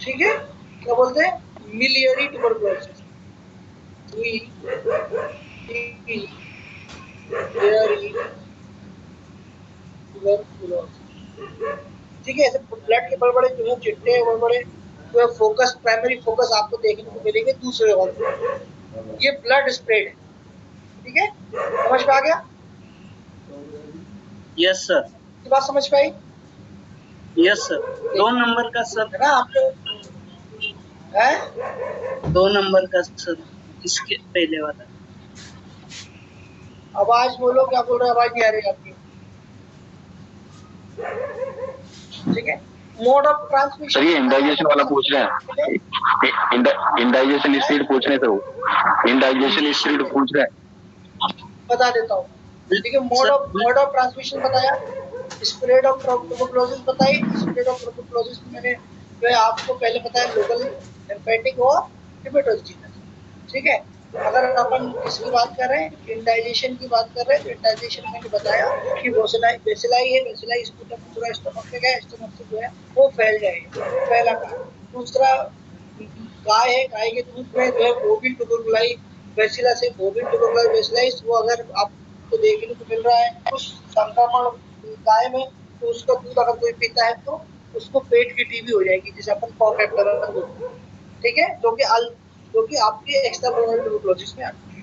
ठीक है, क्या बोलते हैं, मिलियरी ट्यूबरकुलोसिस। ठीक है, ऐसे ब्लड के बड़े बड़े जो है चिट्टे, बड़े बड़े जो है फोकस, प्राइमरी फोकस आपको देखने को मिलेंगे दूसरे ऑर्गन। ये ब्लड स्प्रेड है, ठीक है, समझ में आ गया? Yes sir. बात समझ में आई? Yes sir. 2 नंबर का सर है ना आपको, है 2 नंबर का सर, इसके पहले वाला। आवाज बोलो, क्या बोल रहे हो, आवाज नहीं आ रही आपकी। ठीक है, मोड ऑफ ट्रांसमिशन। सर ये इंडाइजेशन वाला पूछ रहे हैं, इंडाइजेशन स्पीड पूछ रहे हैं सर, इंडाइजेशन स्पीड पूछ रहे हैं। बता देता हूँ। ठीक है, मोड ऑफ ट्रांसमिशन बताया, स्प्रेड ऑफ ट्यूबरकुलोसिस बताई। स्प्रेड ऑफ ट्यूबरकुलोसिस मैंने जो है आपको पहले बताया, लोकल, लिम्फेटिक और हेपेटोजेनस। ठीक है, अगर अपन इसकी बात कर रहे हैं, इंडाइजेशन की बात कर रहे हैं, तो इंडाइजेशन मैंने बताया कि बेसिलाई है, बेसिलाई स्पूटम पूरा स्टमक में गया, स्टमक से जो है वो फैल जाएगा, पहला कारण। दूसरा, गाय है, गाय के दूध में जो है बोविन ट्यूबरकुलाई बेसिला से, बोविन ट्यूबरकुलाई बेसिलाइस, वो अगर आपको देखने को मिल रहा है उस संक्रमण गाय में, तो उसका दूध अगर कोई पीता है तो उसको पेट की टीबी हो जाएगी, जिसे अपन कॉकैक्टर बोलते हैं। ठीक है, जो कि आपके एक्स्ट्रा प्लूरल ट्यूबरकुलोसिस में आती है।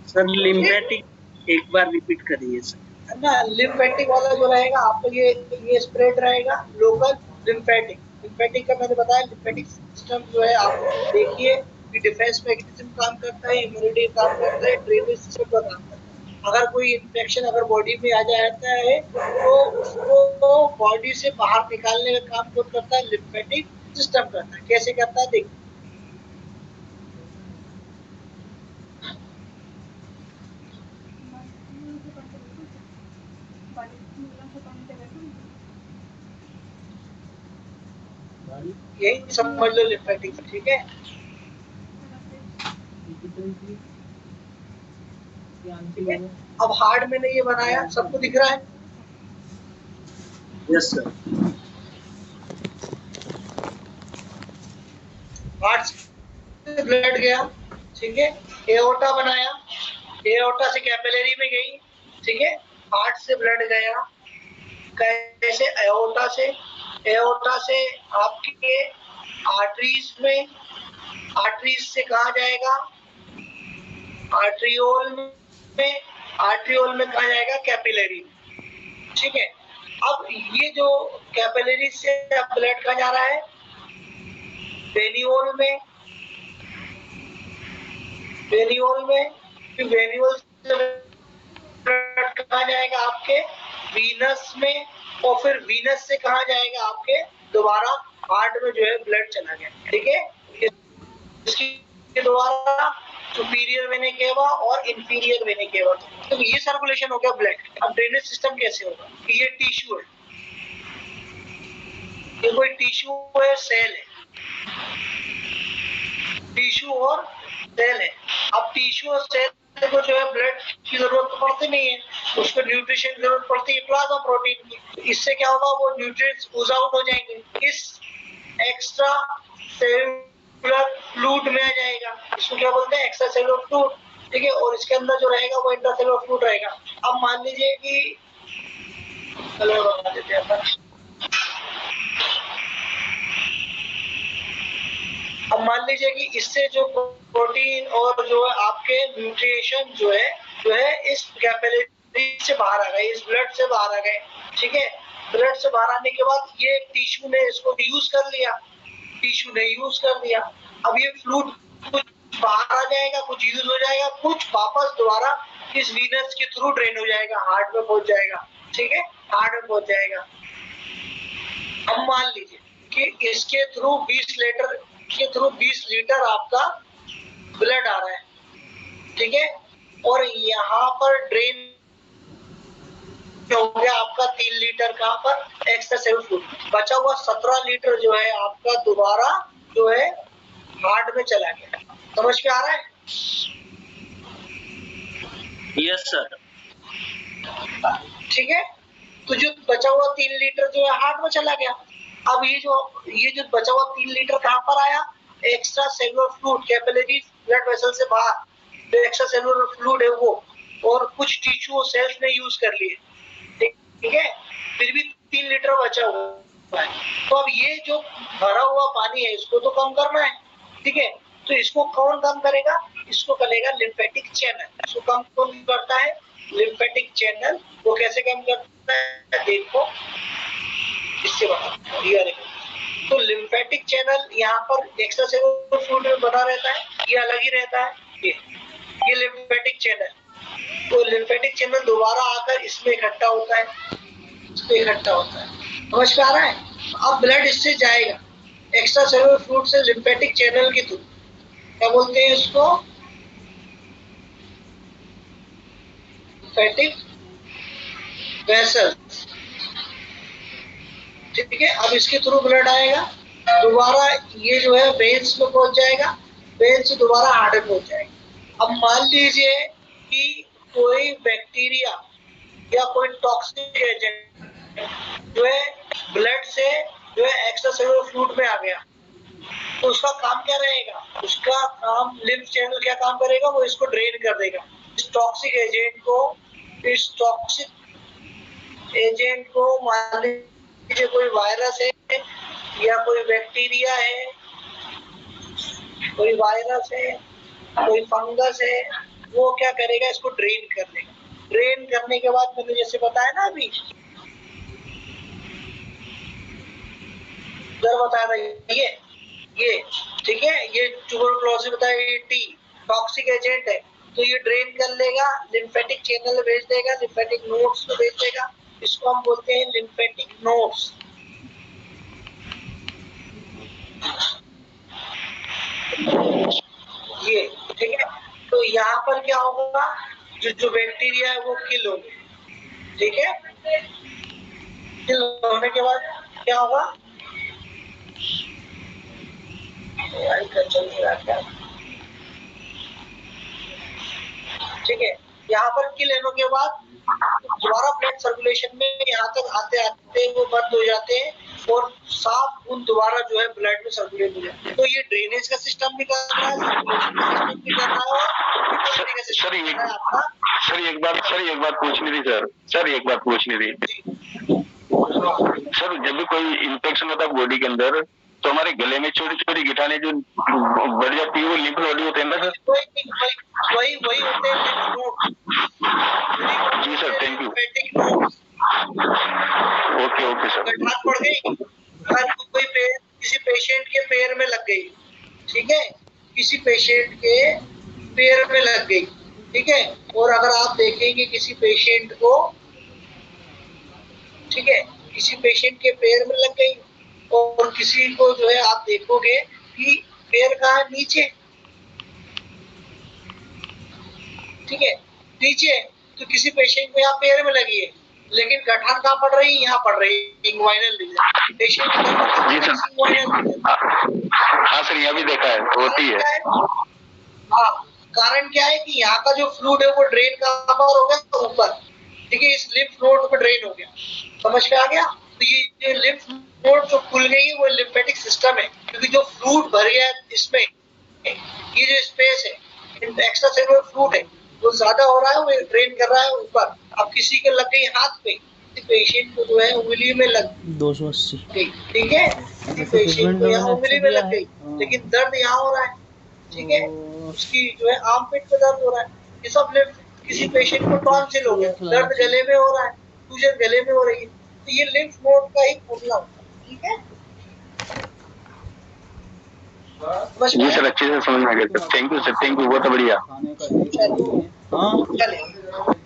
सर लिम्फेटिक एक बार रिपीट करिए सर। ना, लिम्फेटिक वाला जो रहेगा आपको ये स्प्रेड रहेगा, लोकल लिम्फेटिक। लिम्फेटिक का मैंने बताया, लिम्फेटिक सिस्टम जो है आप देखिए कि डिफेंस मैकेनिज्म काम करता है, इम्यूनिटी काम करता है, ड्रेनेज सिस्टम का काम करता है। अगर कोई इन्फेक्शन अगर बॉडी में आ जाता है तो उसको बॉडी से बाहर निकालने का काम कौन करता है, लिम्फेटिक सिस्टम करता है। कैसे करता है देखिए, यही समझ लो लिम्फेटिक। ठीक है, ठीक है। अब हार्ट मैंने ये बनाया, सबको दिख रहा है? Yes sir. हार्ट से ब्लड गया, ठीक है, एओर्टा बनाया, एओर्टा से कैपिलरी में गई, ठीक है, हार्ट से ब्लड गया, कैसे, एओर्टा से, एओर्टा से आपके आर्टरीज में, आर्टरीज से कहा जाएगा, आर्ट्रियोल में, आर्ट्रियोल में कहा जाएगा कैपिलरी में। ठीक है, अब ये जो कैपिलरी से ब्लड कहा जा रहा है, वेन्यूल में, वेन्यूल में, फिर वेन्यूल से ब्लड कहा जाएगा आपके वीनस में, और फिर वीनस से कहा जाएगा आपके दोबारा हार्ट में जो है ब्लड चला गया। ठीक है, इसके द्वारा सुपीरियर वेने केवा और इंफीरियर वेने केवा, तो ये सर्कुलेशन हो गया ब्लड। अब ड्रेनेज सिस्टम कैसे होगा, ये टिश्यू है, ये कोई टिश्यू है, सेल है, टिश्यू और सेल है। अब टिश्यू और सेल को जो है ब्लड की जरूरत तो पड़ती नहीं है, उसको न्यूट्रिशन की जरूरत पड़ती है प्लाज्मा प्रोटीन की। इससे क्या होगा, वो न्यूट्रिएंट्स यूज आउट हो जाएंगे, इस एक्स्ट्रा सेलुलर फ्लूइड में आ जाएगा, इसको क्या बोलते हैं, एक्स्ट्रा सेलुलर फ्लूइड। ठीक है, और इसके अंदर जो रहेगा वो इंट्रासेलुलर फ्लूइड रहेगा। अब मान लीजिए कि कलर बना देते हैं अपन, अब मान लीजिए कि इससे जो प्रोटीन और जो है आपके न्यूट्रिशन जो है इस कैपिलरी से बाहर आ गए, इस ब्लड से बाहर आ गए। ठीक है, ब्लड से बाहर आने के बाद ये टिश्यू ने इसको यूज कर लिया, टिश्यू ने यूज कर दिया। अब ये फ्लूइड कुछ बाहर आ जाएगा, कुछ यूज हो जाएगा, कुछ वापस दोबारा इस वीनस के थ्रू ड्रेन हो जाएगा, हार्ट में पहुंच जाएगा। ठीक है, हार्ट में पहुंच जाएगा। अब मान लीजिए कि इसके थ्रू 20 लीटर आपका ब्लड आ रहा है। ठीक है, और यहाँ पर ड्रेन हो गया आपका 3 लीटर, कहाँ पर, एक्स्ट्रा सेलुलर फ्लूइड। बचा हुआ 17 लीटर जो है आपका दोबारा जो है हार्ट में चला गया। समझ में आ रहा है? Yes sir. ठीक है, तो जो बचा हुआ 3 लीटर जो है हार्ट में चला गया। अब ये जो बचा हुआ 3 लीटर कहाँ पर आया, extra cellular fluid, capillary blood vessel से बाहर जो एक्स्ट्रा सेलुलर फ्लूइड है वो, और कुछ टिश्यू और सेल्स ने यूज कर लिए। ठीक है, फिर भी 3 लीटर बचा हुआ है। तो अब ये जो भरा हुआ पानी है इसको तो कम करना है। ठीक है, तो इसको कौन कम करेगा, इसको करेगा लिम्फेटिक चैनल। इसको कम कौन करता है, लिम्फेटिक चैनल। वो कैसे कम करता है देखो, इससे बता, तो लिम्फेटिक चैनल यहाँ पर एक्स्ट्रा सेलुलर फ्लूइड में बना रहता है, ये अलग ही रहता है। ये लिम्फेटिक चैनल, तो लिम्फेटिक चैनल दोबारा आकर इसमें इकट्ठा होता है, इसमें इकट्ठा होता है। समझ में आ रहा है? अब ब्लड इससे जाएगा एक्स्ट्रा सेलुलर फ्लूइड से लिम्फेटिक चैनल के थ्रू, क्या बोलते हैं इसको, लिम्फेटिक वेसल्स। ठीक है, अब इसके थ्रू ब्लड आएगा, दोबारा ये जो है वेन्स में पहुंच जाएगा, वेन्स से दोबारा हार्ट में पहुंच जाएगा। अब मान लीजिए कि कोई बैक्टीरिया या कोई टॉक्सिक एजेंट जो है ब्लड से जो है एक्स्ट्रा सेलुलर फ्लूइड में आ गया, तो उसका काम क्या रहेगा, उसका काम लिम्फ चैनल क्या काम करेगा, वो इसको ड्रेन कर देगा। इस टॉक्सिक एजेंट को मान लीजिए कोई वायरस है या कोई बैक्टीरिया है, कोई वायरस है, कोई फंगस है, वो क्या करेगा, इसको ड्रेन कर देगा। ड्रेन करने के बाद मैंने जैसे बताया ना अभी, बताया था ये ठीक है, ये ट्यूबरकुलोसिस बताया, ये टी टॉक्सिक एजेंट है, तो ये ड्रेन कर लेगा, लिम्फेटिक चैनल में भेज देगा, लिम्फेटिक नोड्स में भेज देगा, इसको हम बोलते हैं लिम्फेटिक नोड्स। ये ठीक है, तो यहाँ पर क्या होगा, जो बैक्टीरिया है वो किल होंगे। ठीक है, किल होने के बाद क्या होगा, ठीक है, यहाँ पर किल होने के बाद दोबारा ब्लड सर्कुलेशन में यहाँ तक आते आते वो बंद हो जाते हैं और साफ खून दोबारा जो है ब्लड में सर्कुलेट हो जाता है। तो ये ड्रेनेज का सिस्टम भी कर रहा है, सर्कुलेशन का सिस्टम भी कर रहा है। सर एक बात पूछनी थी सर एक बात पूछनी थी सर, जब भी कोई इन्फेक्शन होता है बॉडी के अंदर, तो हमारे गले में छोटी छोटी गिठाने जो बढ़ जाती है, वो लिम्फ नोड होते हैं ना सर? वही होते हैं लिम्फ नोड। जी sir, thank you. Okay sir. गठरात पड़ गई, अगर कोई किसी पेशेंट के पैर में लग गई, ठीक है, किसी पेशेंट के पैर में लग गई, ठीक है, और अगर आप देखेंगे किसी पेशेंट को, ठीक है, किसी पेशेंट के पैर में लग गई और किसी को जो है आप देखोगे कि पैर कहाँ है, नीचे, ठीक है, नीचे, तो किसी पेशेंट को यहाँ पैर में लगी है, लेकिन गठान कहाँ पड़ रही है, यहाँ पड़ रही है, इंग्वाइनल रीजन। पेशेंट हाँ सर, यहाँ भी देखा है, होती है। हाँ, कारण क्या है कि यहाँ का जो फ्लूइड है वो ड्रेन कहाँ पर हो गया, ऊपर, ठीक है, इस लिम्फ नोड पर ड्रेन हो गया। समझ में आ गया? तो ये लिम्फ नोड जो खुल गई है वो लिम्फेटिक सिस्टम है, क्योंकि जो फ्लूइड भर गया है इसमें, ये जो स्पेस है, एक्स्ट्रा सेलुलर फ्लूइड है, वो ज्यादा हो रहा है, वो ड्रेन कर रहा है ऊपर। अब किसी के लग गई हाथ पे, पेशेंट को जो है उंगली में लग 280, ठीक है, पेशेंट को यहाँ उंगली में लग गई, लेकिन दर्द यहाँ हो रहा है, ठीक है, उसकी जो है आर्म पिट पे दर्द हो रहा है, ये सब किसी पेशेंट को टॉन्सिल हो गया, दर्द गले में हो रहा है, सूजन गले में हो रही है, तो ये लिम्फ नोड का ही खुलना होता है। ठीक है, जी सर, अच्छे से समझ में आ गया sir. Thank you sir, thank you, बहुत बढ़िया।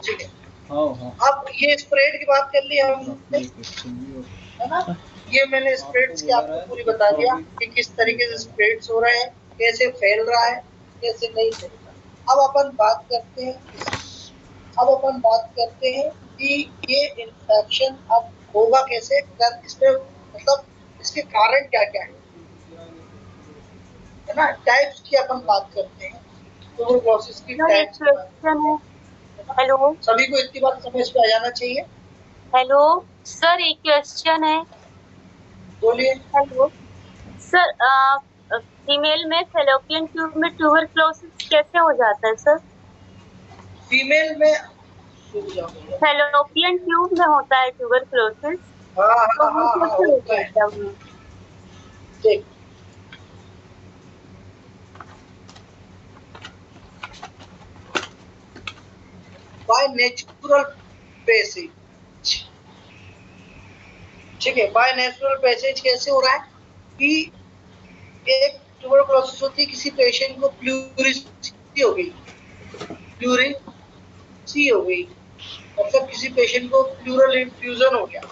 ठीक है, अब ये स्प्रेड की बात कर ली हमने, है ना, ये मैंने स्प्रेड्स की आपको पूरी बता दिया कि किस तरीके से स्प्रेड्स हो रहे हैं, कैसे फैल रहा है, कैसे नहीं फैल रहा। अब अपन बात करते हैं कि ये इन्फेक्शन अब होगा कैसे, इसमें मतलब इसके कारण क्या क्या है ना, टाइप्स की अपन बात करते हैं, ट्यूबरकुलोसिस की टाइप्स। हेलो, सभी को इतनी बात समझ में आ जाना चाहिए। हेलो सर, एक क्वेश्चन है। बोलिए। हेलो सर, फीमेल में फैलोपियन ट्यूब में ट्यूबरकुलोसिस कैसे हो जाता है सर? फीमेल में फैलोपियन ट्यूब में होता है ट्यूबरकुलोसिस। देख, बाय नेचुरल पैसेज, ठीक है, बाय नेचुरल पैसेज कैसे हो रहा है कि एक ट्यूबरकुलोसिस होती है, किसी पेशेंट को प्लूरिसिटी हो गई, सी हो गई, मतलब किसी पेशेंट को प्लूरल इन्फ्यूजन हो गया,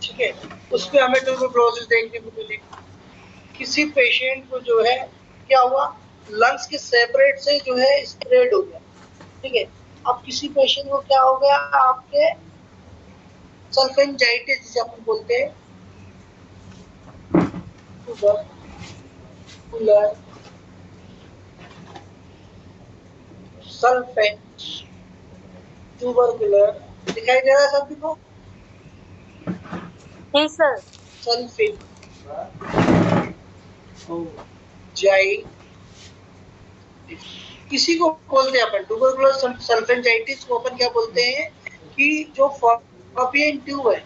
ठीक है, उस पर हमें ट्यूबरक्लोसिस देखने को मिली। किसी पेशेंट को जो है क्या हुआ, लंग्स के सेपरेट से जो है स्प्रेड हो गया, ठीक है। अब किसी पेशेंट को क्या हो गया, आपके सल्फेंजाइटिस जिसे अपन बोलते हैं, ट्यूबरकुलर सल्फेंट, ट्यूबरकुलर दिखाई दे रहा है सभी को? जी सर। सल्फेंजाइटिस किसी को बोलते हैं अपन ट्यूबरकुलर सल्फेंजाइटिस को अपन क्या बोलते हैं कि जो फॉलोपियन ट्यूब है,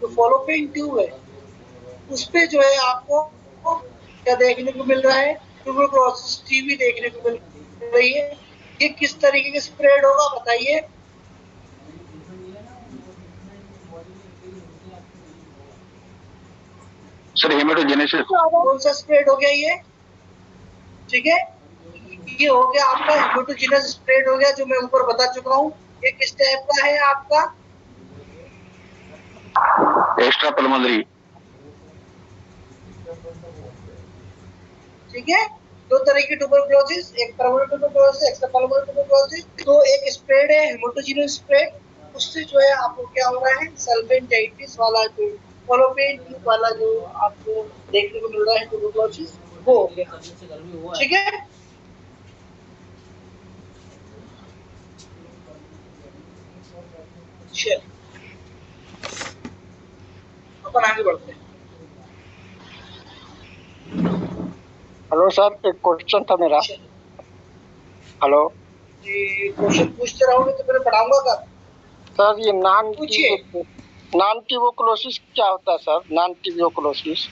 जो फॉलोपियन ट्यूब है उस पे जो है आपको क्या देखने को मिल रहा है, ट्यूबरकुलोसिस टीबी देखने को मिल रही है। ये किस तरीके के स्प्रेड होगा बताइए? सर हेमेटोजेनेसिस। कौन सा स्प्रेड हो गया ये? ठीक है, ये हो गया आपका हेमेटोजेनस स्प्रेड हो गया, जो मैं ऊपर बता चुका हूँ। ये किस टाइप का है आपका? Extra pulmonary. ठीक है, दो तरह की ट्यूबरकुलोसिस, एक pulmonary tuberculosis, extra pulmonary tuberculosis. तो एक स्प्रेड है हेमेटोजेनस स्प्रेड, उससे जो है आपको क्या हो रहा है, सल्फेंजाइटिस वाला जो फॉलोपियन ट्यूब वाला जो आपको देखने को मिल रहा है ट्यूबरकुलोसिस, वो हो गया। ठीक है, चलिए अपन आगे बढ़ते हैं। हेलो सर, एक क्वेश्चन था मेरा। हेलो जी, क्वेश्चन पूछते रहोगे तो फिर पढ़ाऊंगा कब? सर, ये नॉन ट्यूबरकुलोसिस क्या होता है सर? Non tuberculosis.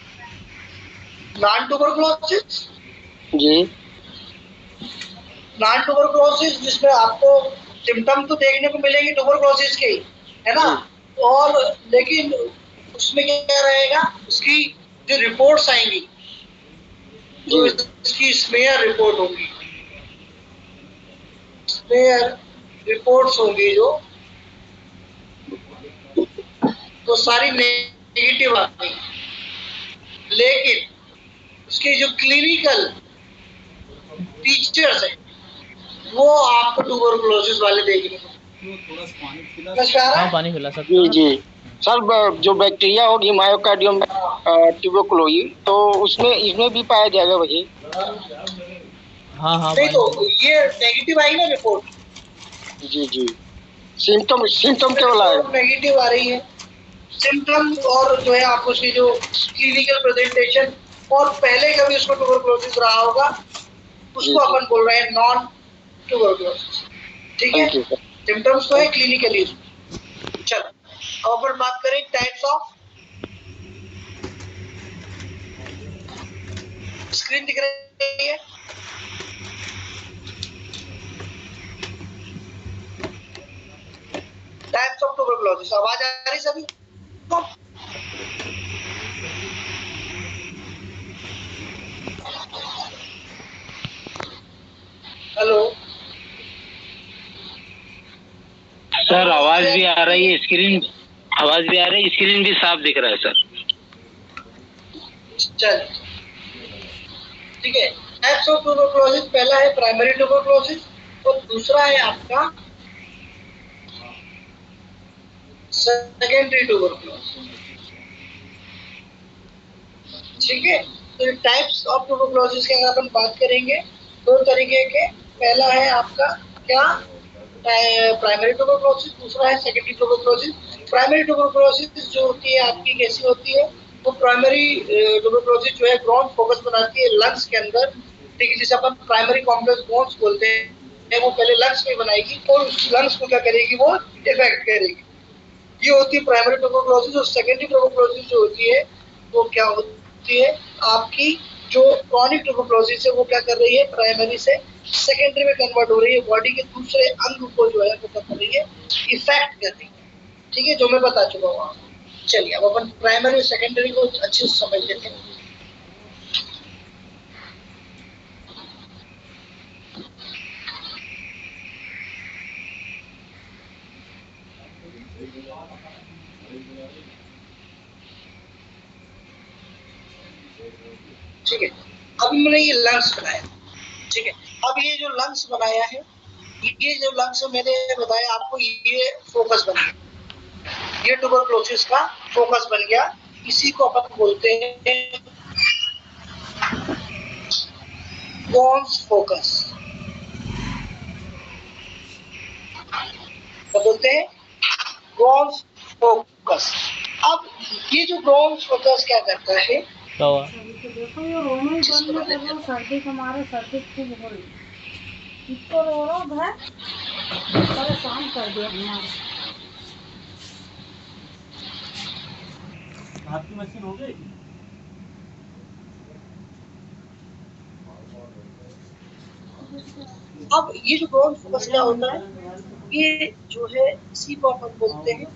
नॉन ट्यूबरकुलोसिस जी, नॉन ट्यूबरकुलोसिस जिसमें आपको सिम्टम तो देखने को मिलेंगे ट्यूबरकुलोसिस के, है ना, और लेकिन उसमें क्या रहेगा, उसकी जो रिपोर्ट्स आएंगी, जो इसकी स्मेयर रिपोर्ट होगी, स्मेयर रिपोर्ट्स होंगी जो, तो सारी नेगेटिव आती, लेकिन उसके जो क्लिनिकल फीचर्स हैं वो आपको ट्यूबरकुलोसिस वाले देखने को। हाँ, पानी पिला सकते जी जी सर, जो बैक्टीरिया होगी मायोकार्डियम ट्यूबरकुलोई, तो उसमें इसमें भी पाया जाएगा वही? हाँ हाँ, नहीं तो ये नेगेटिव आई ना रिपोर्ट। जी जी, सिम्टम केवल आए, नेगेटिव आ रही है सिम्टम, और जो है आपको उसकी जो क्लिनिकल प्रेजेंटेशन, और पहले कभी उसको ट्यूबरकुलोसिस रहा होगा, उसको अपन बोल रहे हैं नॉन ट्यूबरकुलोसिस। ठीक है, सिम्टम्स तो है क्लिनिकली। चलो अब अपन बात करें टाइप्स ऑफ। स्क्रीन दिख रही है? टाइप्स ऑफ ट्यूबरकुलोसिस, आवाज आ रही सभी? हेलो सर, आवाज भी आ रही है, स्क्रीन आवाज भी आ रही है, स्क्रीन भी साफ दिख रहा है सर। चल ठीक है, टाइप्स ऑफ ट्यूबरकुलोसिस, पहला है प्राइमरी ट्यूबरकुलोसिस और दूसरा है आपका सेकेंडरी ट्यूबरकुलोसिस। ठीक है, तो टाइप्स ऑफ ट्यूबरकुलोसिस की अगर अपन बात करेंगे, दो तरीके के, पहला है आपका क्या, प्राइमरी ट्यूबरकुलोसिस, दूसरा है सेकेंडरी ट्यूबरकुलोसिस। प्राइमरी ट्यूबरकुलोसिस जो होती है आपकी कैसी होती है, वो प्राइमरी ट्यूबरकुलोसिस जो है ग्राउंड फोकस बनाती है लंग्स के अंदर, ठीक है, जिसे अपन प्राइमरी कॉम्प्लेक्स बोन्स बोलते हैं, वो पहले लंग्स में बनाएगी और उस लंग्स को क्या करेगी, वो इफेक्ट करेगी। ये होती है प्राइमरी ट्यूबरकुलोसिस। और सेकेंडरी ट्यूबरकुलोसिस जो होती है वो क्या होती है, आपकी जो क्रॉनिक ट्यूबरकुलोसिस है वो क्या कर रही है, प्राइमरी से सेकेंडरी में कन्वर्ट हो रही है, बॉडी के दूसरे अंग को जो है वो क्या कर रही है, इफेक्ट कर रही है। ठीक है, जो मैं बता चुका हूँ आपको। चलिए अब अपन प्राइमरी और सेकेंडरी को अच्छे से समझ लेते हैं। ठीक है, अब मैंने ये लंग्स बनाया। ठीक है, अब ये जो लंग्स बनाया है, ये जो लंग्स मैंने बताया आपको, ये फोकस बन गया, ये ट्यूबरक्लोसिस का फोकस बन गया। इसी को अपन बोलते हैं ब्रोंज फोकस। क्या बोलते हैं? Bronze focus. अब ये जो ब्रोंज फोकस क्या करता है, देखो ये रोमन सर्दी के मारे सर्दी खूब हो रही, इसको रो रहा है, परेशान कर दिया हमारे। आपकी मशीन हो गई? अब ये जो ब्रोंज फोकस क्या होता है, ये जो है इसी को हम बोलते हैं,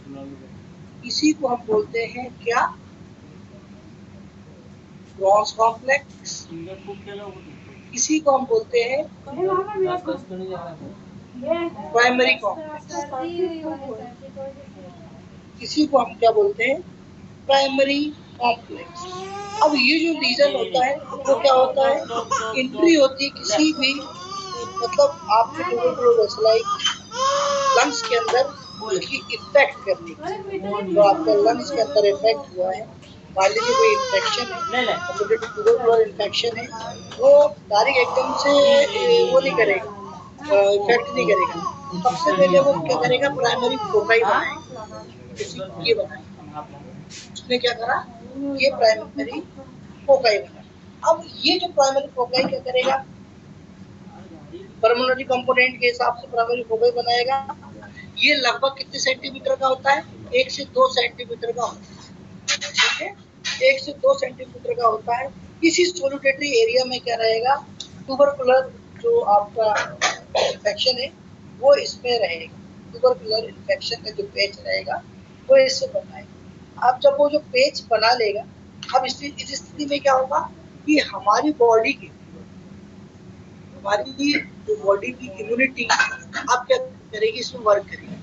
इसी को हम बोलते हैं क्या, ब्रोंज कॉम्प्लेक्स। इसी को हम बोलते हैं प्राइमरी कॉम्प्लेक्स। इसी को हम क्या बोलते हैं, प्राइमरी कॉम्प्लेक्स। अब ये जो रीजन होता है वो क्या होता है, एंट्री होती है किसी भी, मतलब आपके ट्यूबरक्लोसिस लाइक लंग्स के अंदर उसकी इफेक्ट करने की। तो आपका लंग्स के अंदर इफेक्ट हुआ है, मान लीजिए कोई इन्फेक्शन है, मतलब ट्यूबरक्लोसिस इन्फेक्शन है, वो डायरेक्ट एकदम से वो नहीं करेगा, इफेक्ट नहीं करेगा। सबसे पहले वो क्या करेगा, प्राइमरी फोकाई बनाएगा। ये बनाएगा, उसने क्या करा, ये प्राइमरी फोकाई बना। अब ये जो प्राइमरी फोकाई क्या करेगा, परमानेंट कंपोनेंट के हिसाब से प्राइमरी फोकाई बनाएगा। ये लगभग कितने सेंटीमीटर का होता है, 1 से 2 सेंटीमीटर का होता है। ठीक है, 1 से 2 सेंटीमीटर का होता है। इसी सोलिडेटरी एरिया में क्या रहेगा, ट्यूबरकुलर जो आपका इन्फेक्शन है वो इसमें रहेगा। ट्यूबरकुलर इन्फेक्शन का जो पेच रहेगा वो इससे बनाएगा। अब जब वो जो पेच बना लेगा, अब इस स्थिति में क्या होगा कि हमारी बॉडी की जो बॉडी की इम्यूनिटी अब क्या करेगी, इसमें वर्क करेगी,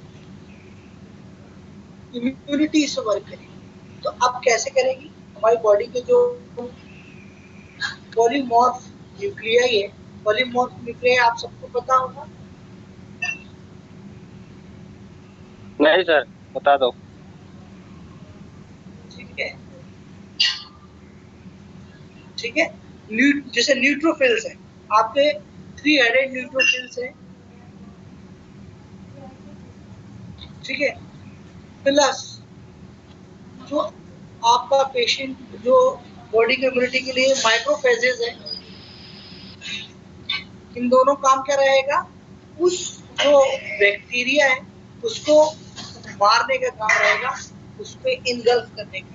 इम्यूनिटी इसमें वर्क करेगी। तो अब कैसे करेगी, हमारी बॉडी के जो पॉलीमॉर्फ न्यूक्लियाई है, पॉलीमॉर्फ न्यूक्लियाई आप सबको पता होगा। नहीं सर, बता दो। ठीक है, ठीक है, जैसे न्यूट्रोफिल्स है, आपके 3 हेडेड न्यूट्रोफिल्स है। ठीक है, प्लस जो आपका पेशेंट जो बॉडी की इम्यूनिटी के लिए माइक्रोफेजेस है, इन दोनों काम क्या रहेगा, उस जो बैक्टीरिया है उसको मारने का काम रहेगा, उस पे इनगल्फ करने का।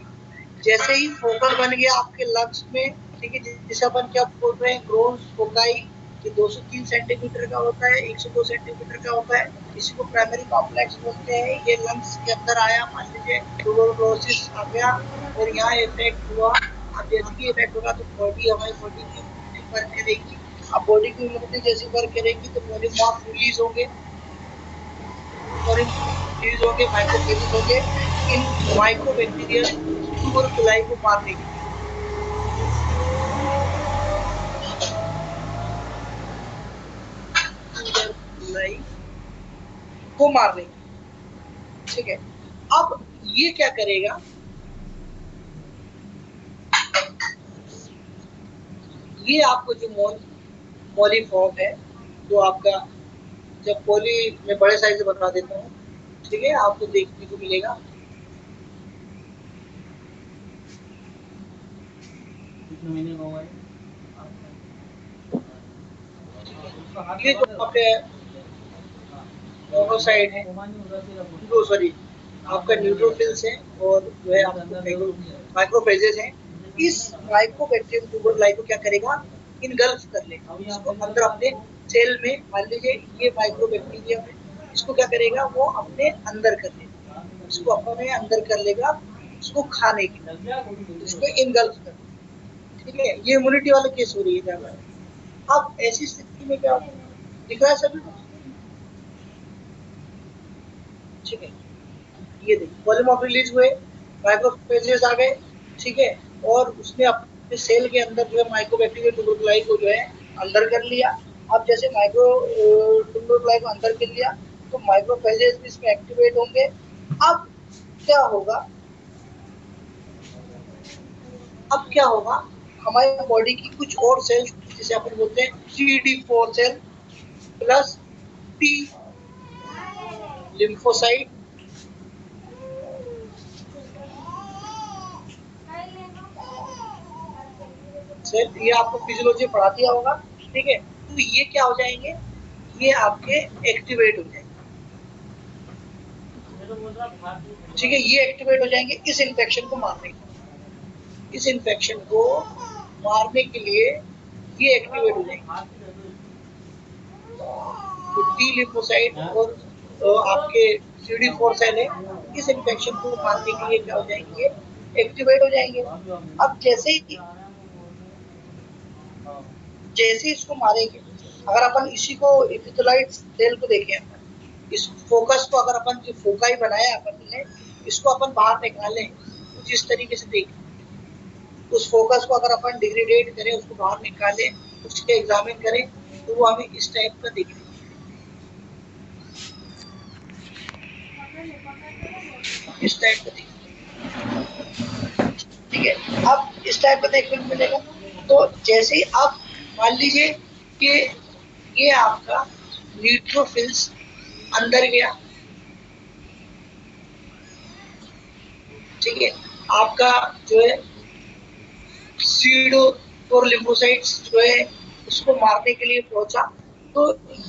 जैसे ही फोकल बन गया आपके लंग्स में, ठीक है, जिसे अपन क्या बोल रहे हैं, ब्रोंज फोकाई, ये 2 से 3 सेंटीमीटर का होता है, 1 से 2 सेंटीमीटर का होता है। इसी को प्राइमरी कॉम्प्लेक्स बोलते हैं। ये लंग्स के अंदर आया, मान लीजिए ट्यूबरक्लोसिस आ गया और यहाँ इफेक्ट हुआ। अब जैसे कि इफेक्ट होगा तो बॉडी, हमारी बॉडी की इम्यूनिटी वर्क करेगी। अब बॉडी की इम्यूनिटी जैसी वर्क करेगी तो पॉलीमॉर्फ रिलीज होंगे, रिलीज होंगे, माइक्रोफेजेस होंगे। इन माइक्रोबैक्टीरिया ट्यूबरकुलाई को मारने के ठीक है। अब ये क्या करेगा, ये आपको जो पॉलीफॉर्म है, जो आपका, जब पॉली में बड़े साइज से बता देता हूँ, ठीक है, आपको देखने को मिलेगा। ये जो आपके दोनों साइड है, सॉरी आपका न्यूट्रोफिल्स है और जो है आपको माइक्रोफेजेस हैं। इस माइक्रोबैक्टीरियम ट्यूबरकुलाई को क्या करेगा, इनगल्फ कर लेगा, इसको अंदर अपने सेल में, मान लीजिए ये माइक्रोबैक्टीरियम है, इसको क्या करेगा, वो अपने अंदर कर लेगा, इसको अपने अंदर कर लेगा। उसको खाने की, उसको इनगल्फ कर, ठीक है। ये इम्यूनिटी वाले केस हो रही है ज्यादा। अब ऐसी स्थिति में क्या होगा, दिख रहा है सभी को, ठीक है। ये देखिए पॉलीमॉर्फ रिलीज हुए, माइक्रोफेजेस आ गए, ठीक है, और उसने अपने सेल के अंदर जो है माइक्रोबैक्टीरियल ट्यूबरकुलाई को जो है अंदर कर लिया। अब जैसे माइक्रो ट्यूबरकुलाई को अंदर कर लिया तो माइक्रोफेजेस भी इसमें एक्टिवेट होंगे। अब क्या होगा, हमारी बॉडी की कुछ और सेल्स जिसे अपन बोलते हैं CD4 cell plus T lymphocyte cell, ये आपको फिजियोलॉजी पढ़ा दिया होगा, ठीक है। तो ये क्या हो जाएंगे, ये आपके एक्टिवेट हो जाएंगे, ठीक है। ये एक्टिवेट हो जाएंगे इस इन्फेक्शन को मारने के लिए, ये एक्टिवेट हो जाएंगे। तो टी लिम्फोसाइट और आपके CD4 सेल है, इस इन्फेक्शन को मारने के लिए क्या हो जाएंगे, एक्टिवेट हो जाएंगे। अब जैसे ही इसको मारेंगे, अगर अपन इसी को एपिथेलाइट सेल को देखें, इस फोकस को अगर अपन जो फोकाई बनाया अपन ने, इसको अपन बाहर निकालें कुछ इस तरीके से देखें, उस फोकस को अगर अपन डिग्रेडेट करें, उसको बाहर निकालें, उसके एग्जामिन करें, तो वो हमें इस टाइप का दिखेगा, इस टाइप का दिखेगा, ठीक है। अब इस टाइप का देखने को मिलेगा। तो जैसे ही आप मान लीजिए कि ये आपका न्यूट्रोफिल्स अंदर गया, ठीक है, आपका जो है CD4 लिम्फोसाइट्स जो है उसको मारने के लिए पहुंचा, तो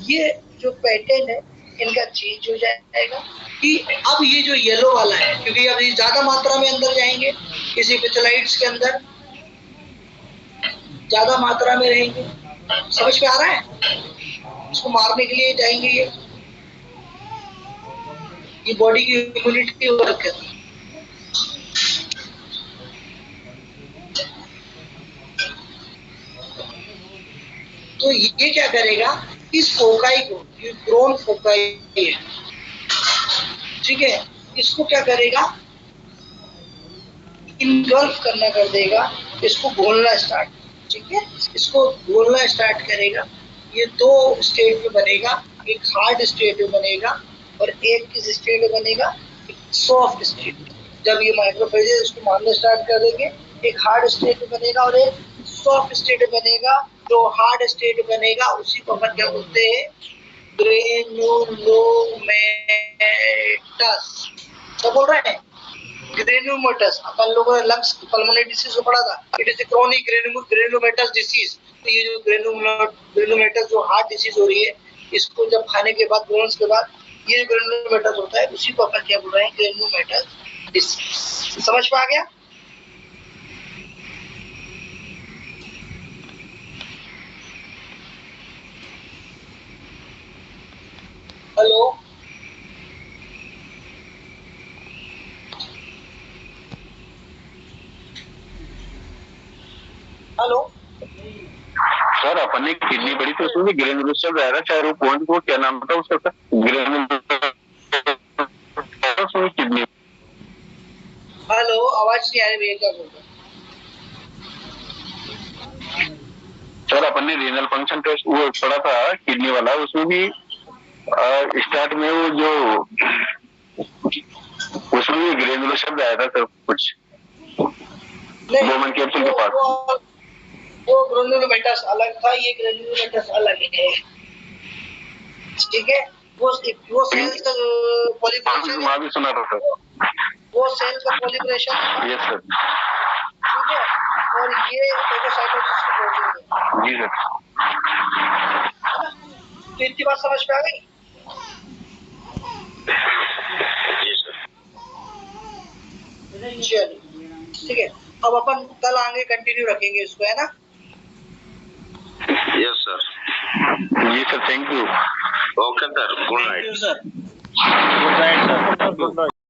ये जो पैटर्न है इनका चेंज हो जाएगा कि अब ये जो येलो वाला है, क्योंकि अब ये ज्यादा मात्रा में अंदर जाएंगे, किसी एपिथेलाइट्स के अंदर ज्यादा मात्रा में रहेंगे, समझ में आ रहा है, इसको मारने के लिए जाएंगे, ये बॉडी की इम्यूनिटी वर्क करती है। तो ये क्या करेगा, इस फोकाई को, ये ग्रोन फोकाई है, ठीक है, इसको क्या करेगा, इनगल्फ करना कर देगा, इसको घोलना स्टार्ट, ठीक है, इसको घोलना स्टार्ट करेगा। ये दो स्टेट में बनेगा, एक हार्ड स्टेट में बनेगा और एक किस स्टेट में बनेगा, सॉफ्ट स्टेट। जब ये माइक्रोफेजेस इसको मारना स्टार्ट कर देंगे, एक हार्ड स्टेट में बनेगा और एक सॉफ्ट स्टेट में बनेगा। जो हार्ड स्टेट बनेगा उसी को अपन क्या बोलते हैं, ग्रेनुलोमेटस। क्या बोल रहे हैं, ग्रेनुलोमेटस। अपन लोगों ने लंग्स पल्मोनरी डिसीज को पढ़ा था, it is chronic granulomatous disease. तो ये जो ग्रेनुलोमेटस जो हार्ट डिसीज हो रही है, इसको जब खाने के बाद, ग्रोन्स के बाद, ये ग्रेनुलोमेटस होता है, उसी को अपन क्या बोल रहे हैं, ग्रेनुलोमेटस डिसीज। समझ में आ गया? हेलो, हेलो सर, अपन ने किडनी पड़ी थी, उसमें ग्रेनुलोसा आया था, चाहे वो पॉइंट को क्या नाम था उसका, किडनी। हेलो, आवाज नहीं आ रही भैया, क्या बोल रहे? सर, अपन ने रीनल फंक्शन टेस्ट वो पढ़ा था किडनी वाला, उसमें भी स्टार्ट में वो जो उसमें भी ग्रेनुलर शब्द आया था सर, कुछ गोमन कैप्सूल के पास। वो ग्रेनुलोमेटस अलग था, ये ग्रेनुलोमेटस अलग है, ठीक है। वो सेल्स का पॉलीमराइजेशन, वहाँ भी सुना था सर, वो सेल्स का पॉलीमराइजेशन, यस सर, ठीक है। और ये फेगोसाइटोसिस की प्रोसेस है, जी सर। तो इतनी बात समझ में आ गई? चलिए, ठीक है। अब अपन कल आगे कंटिन्यू रखेंगे इसको, है ना? Yes sir. जी sir, thank you. Okay sir, good night. Sir, good night sir, good night.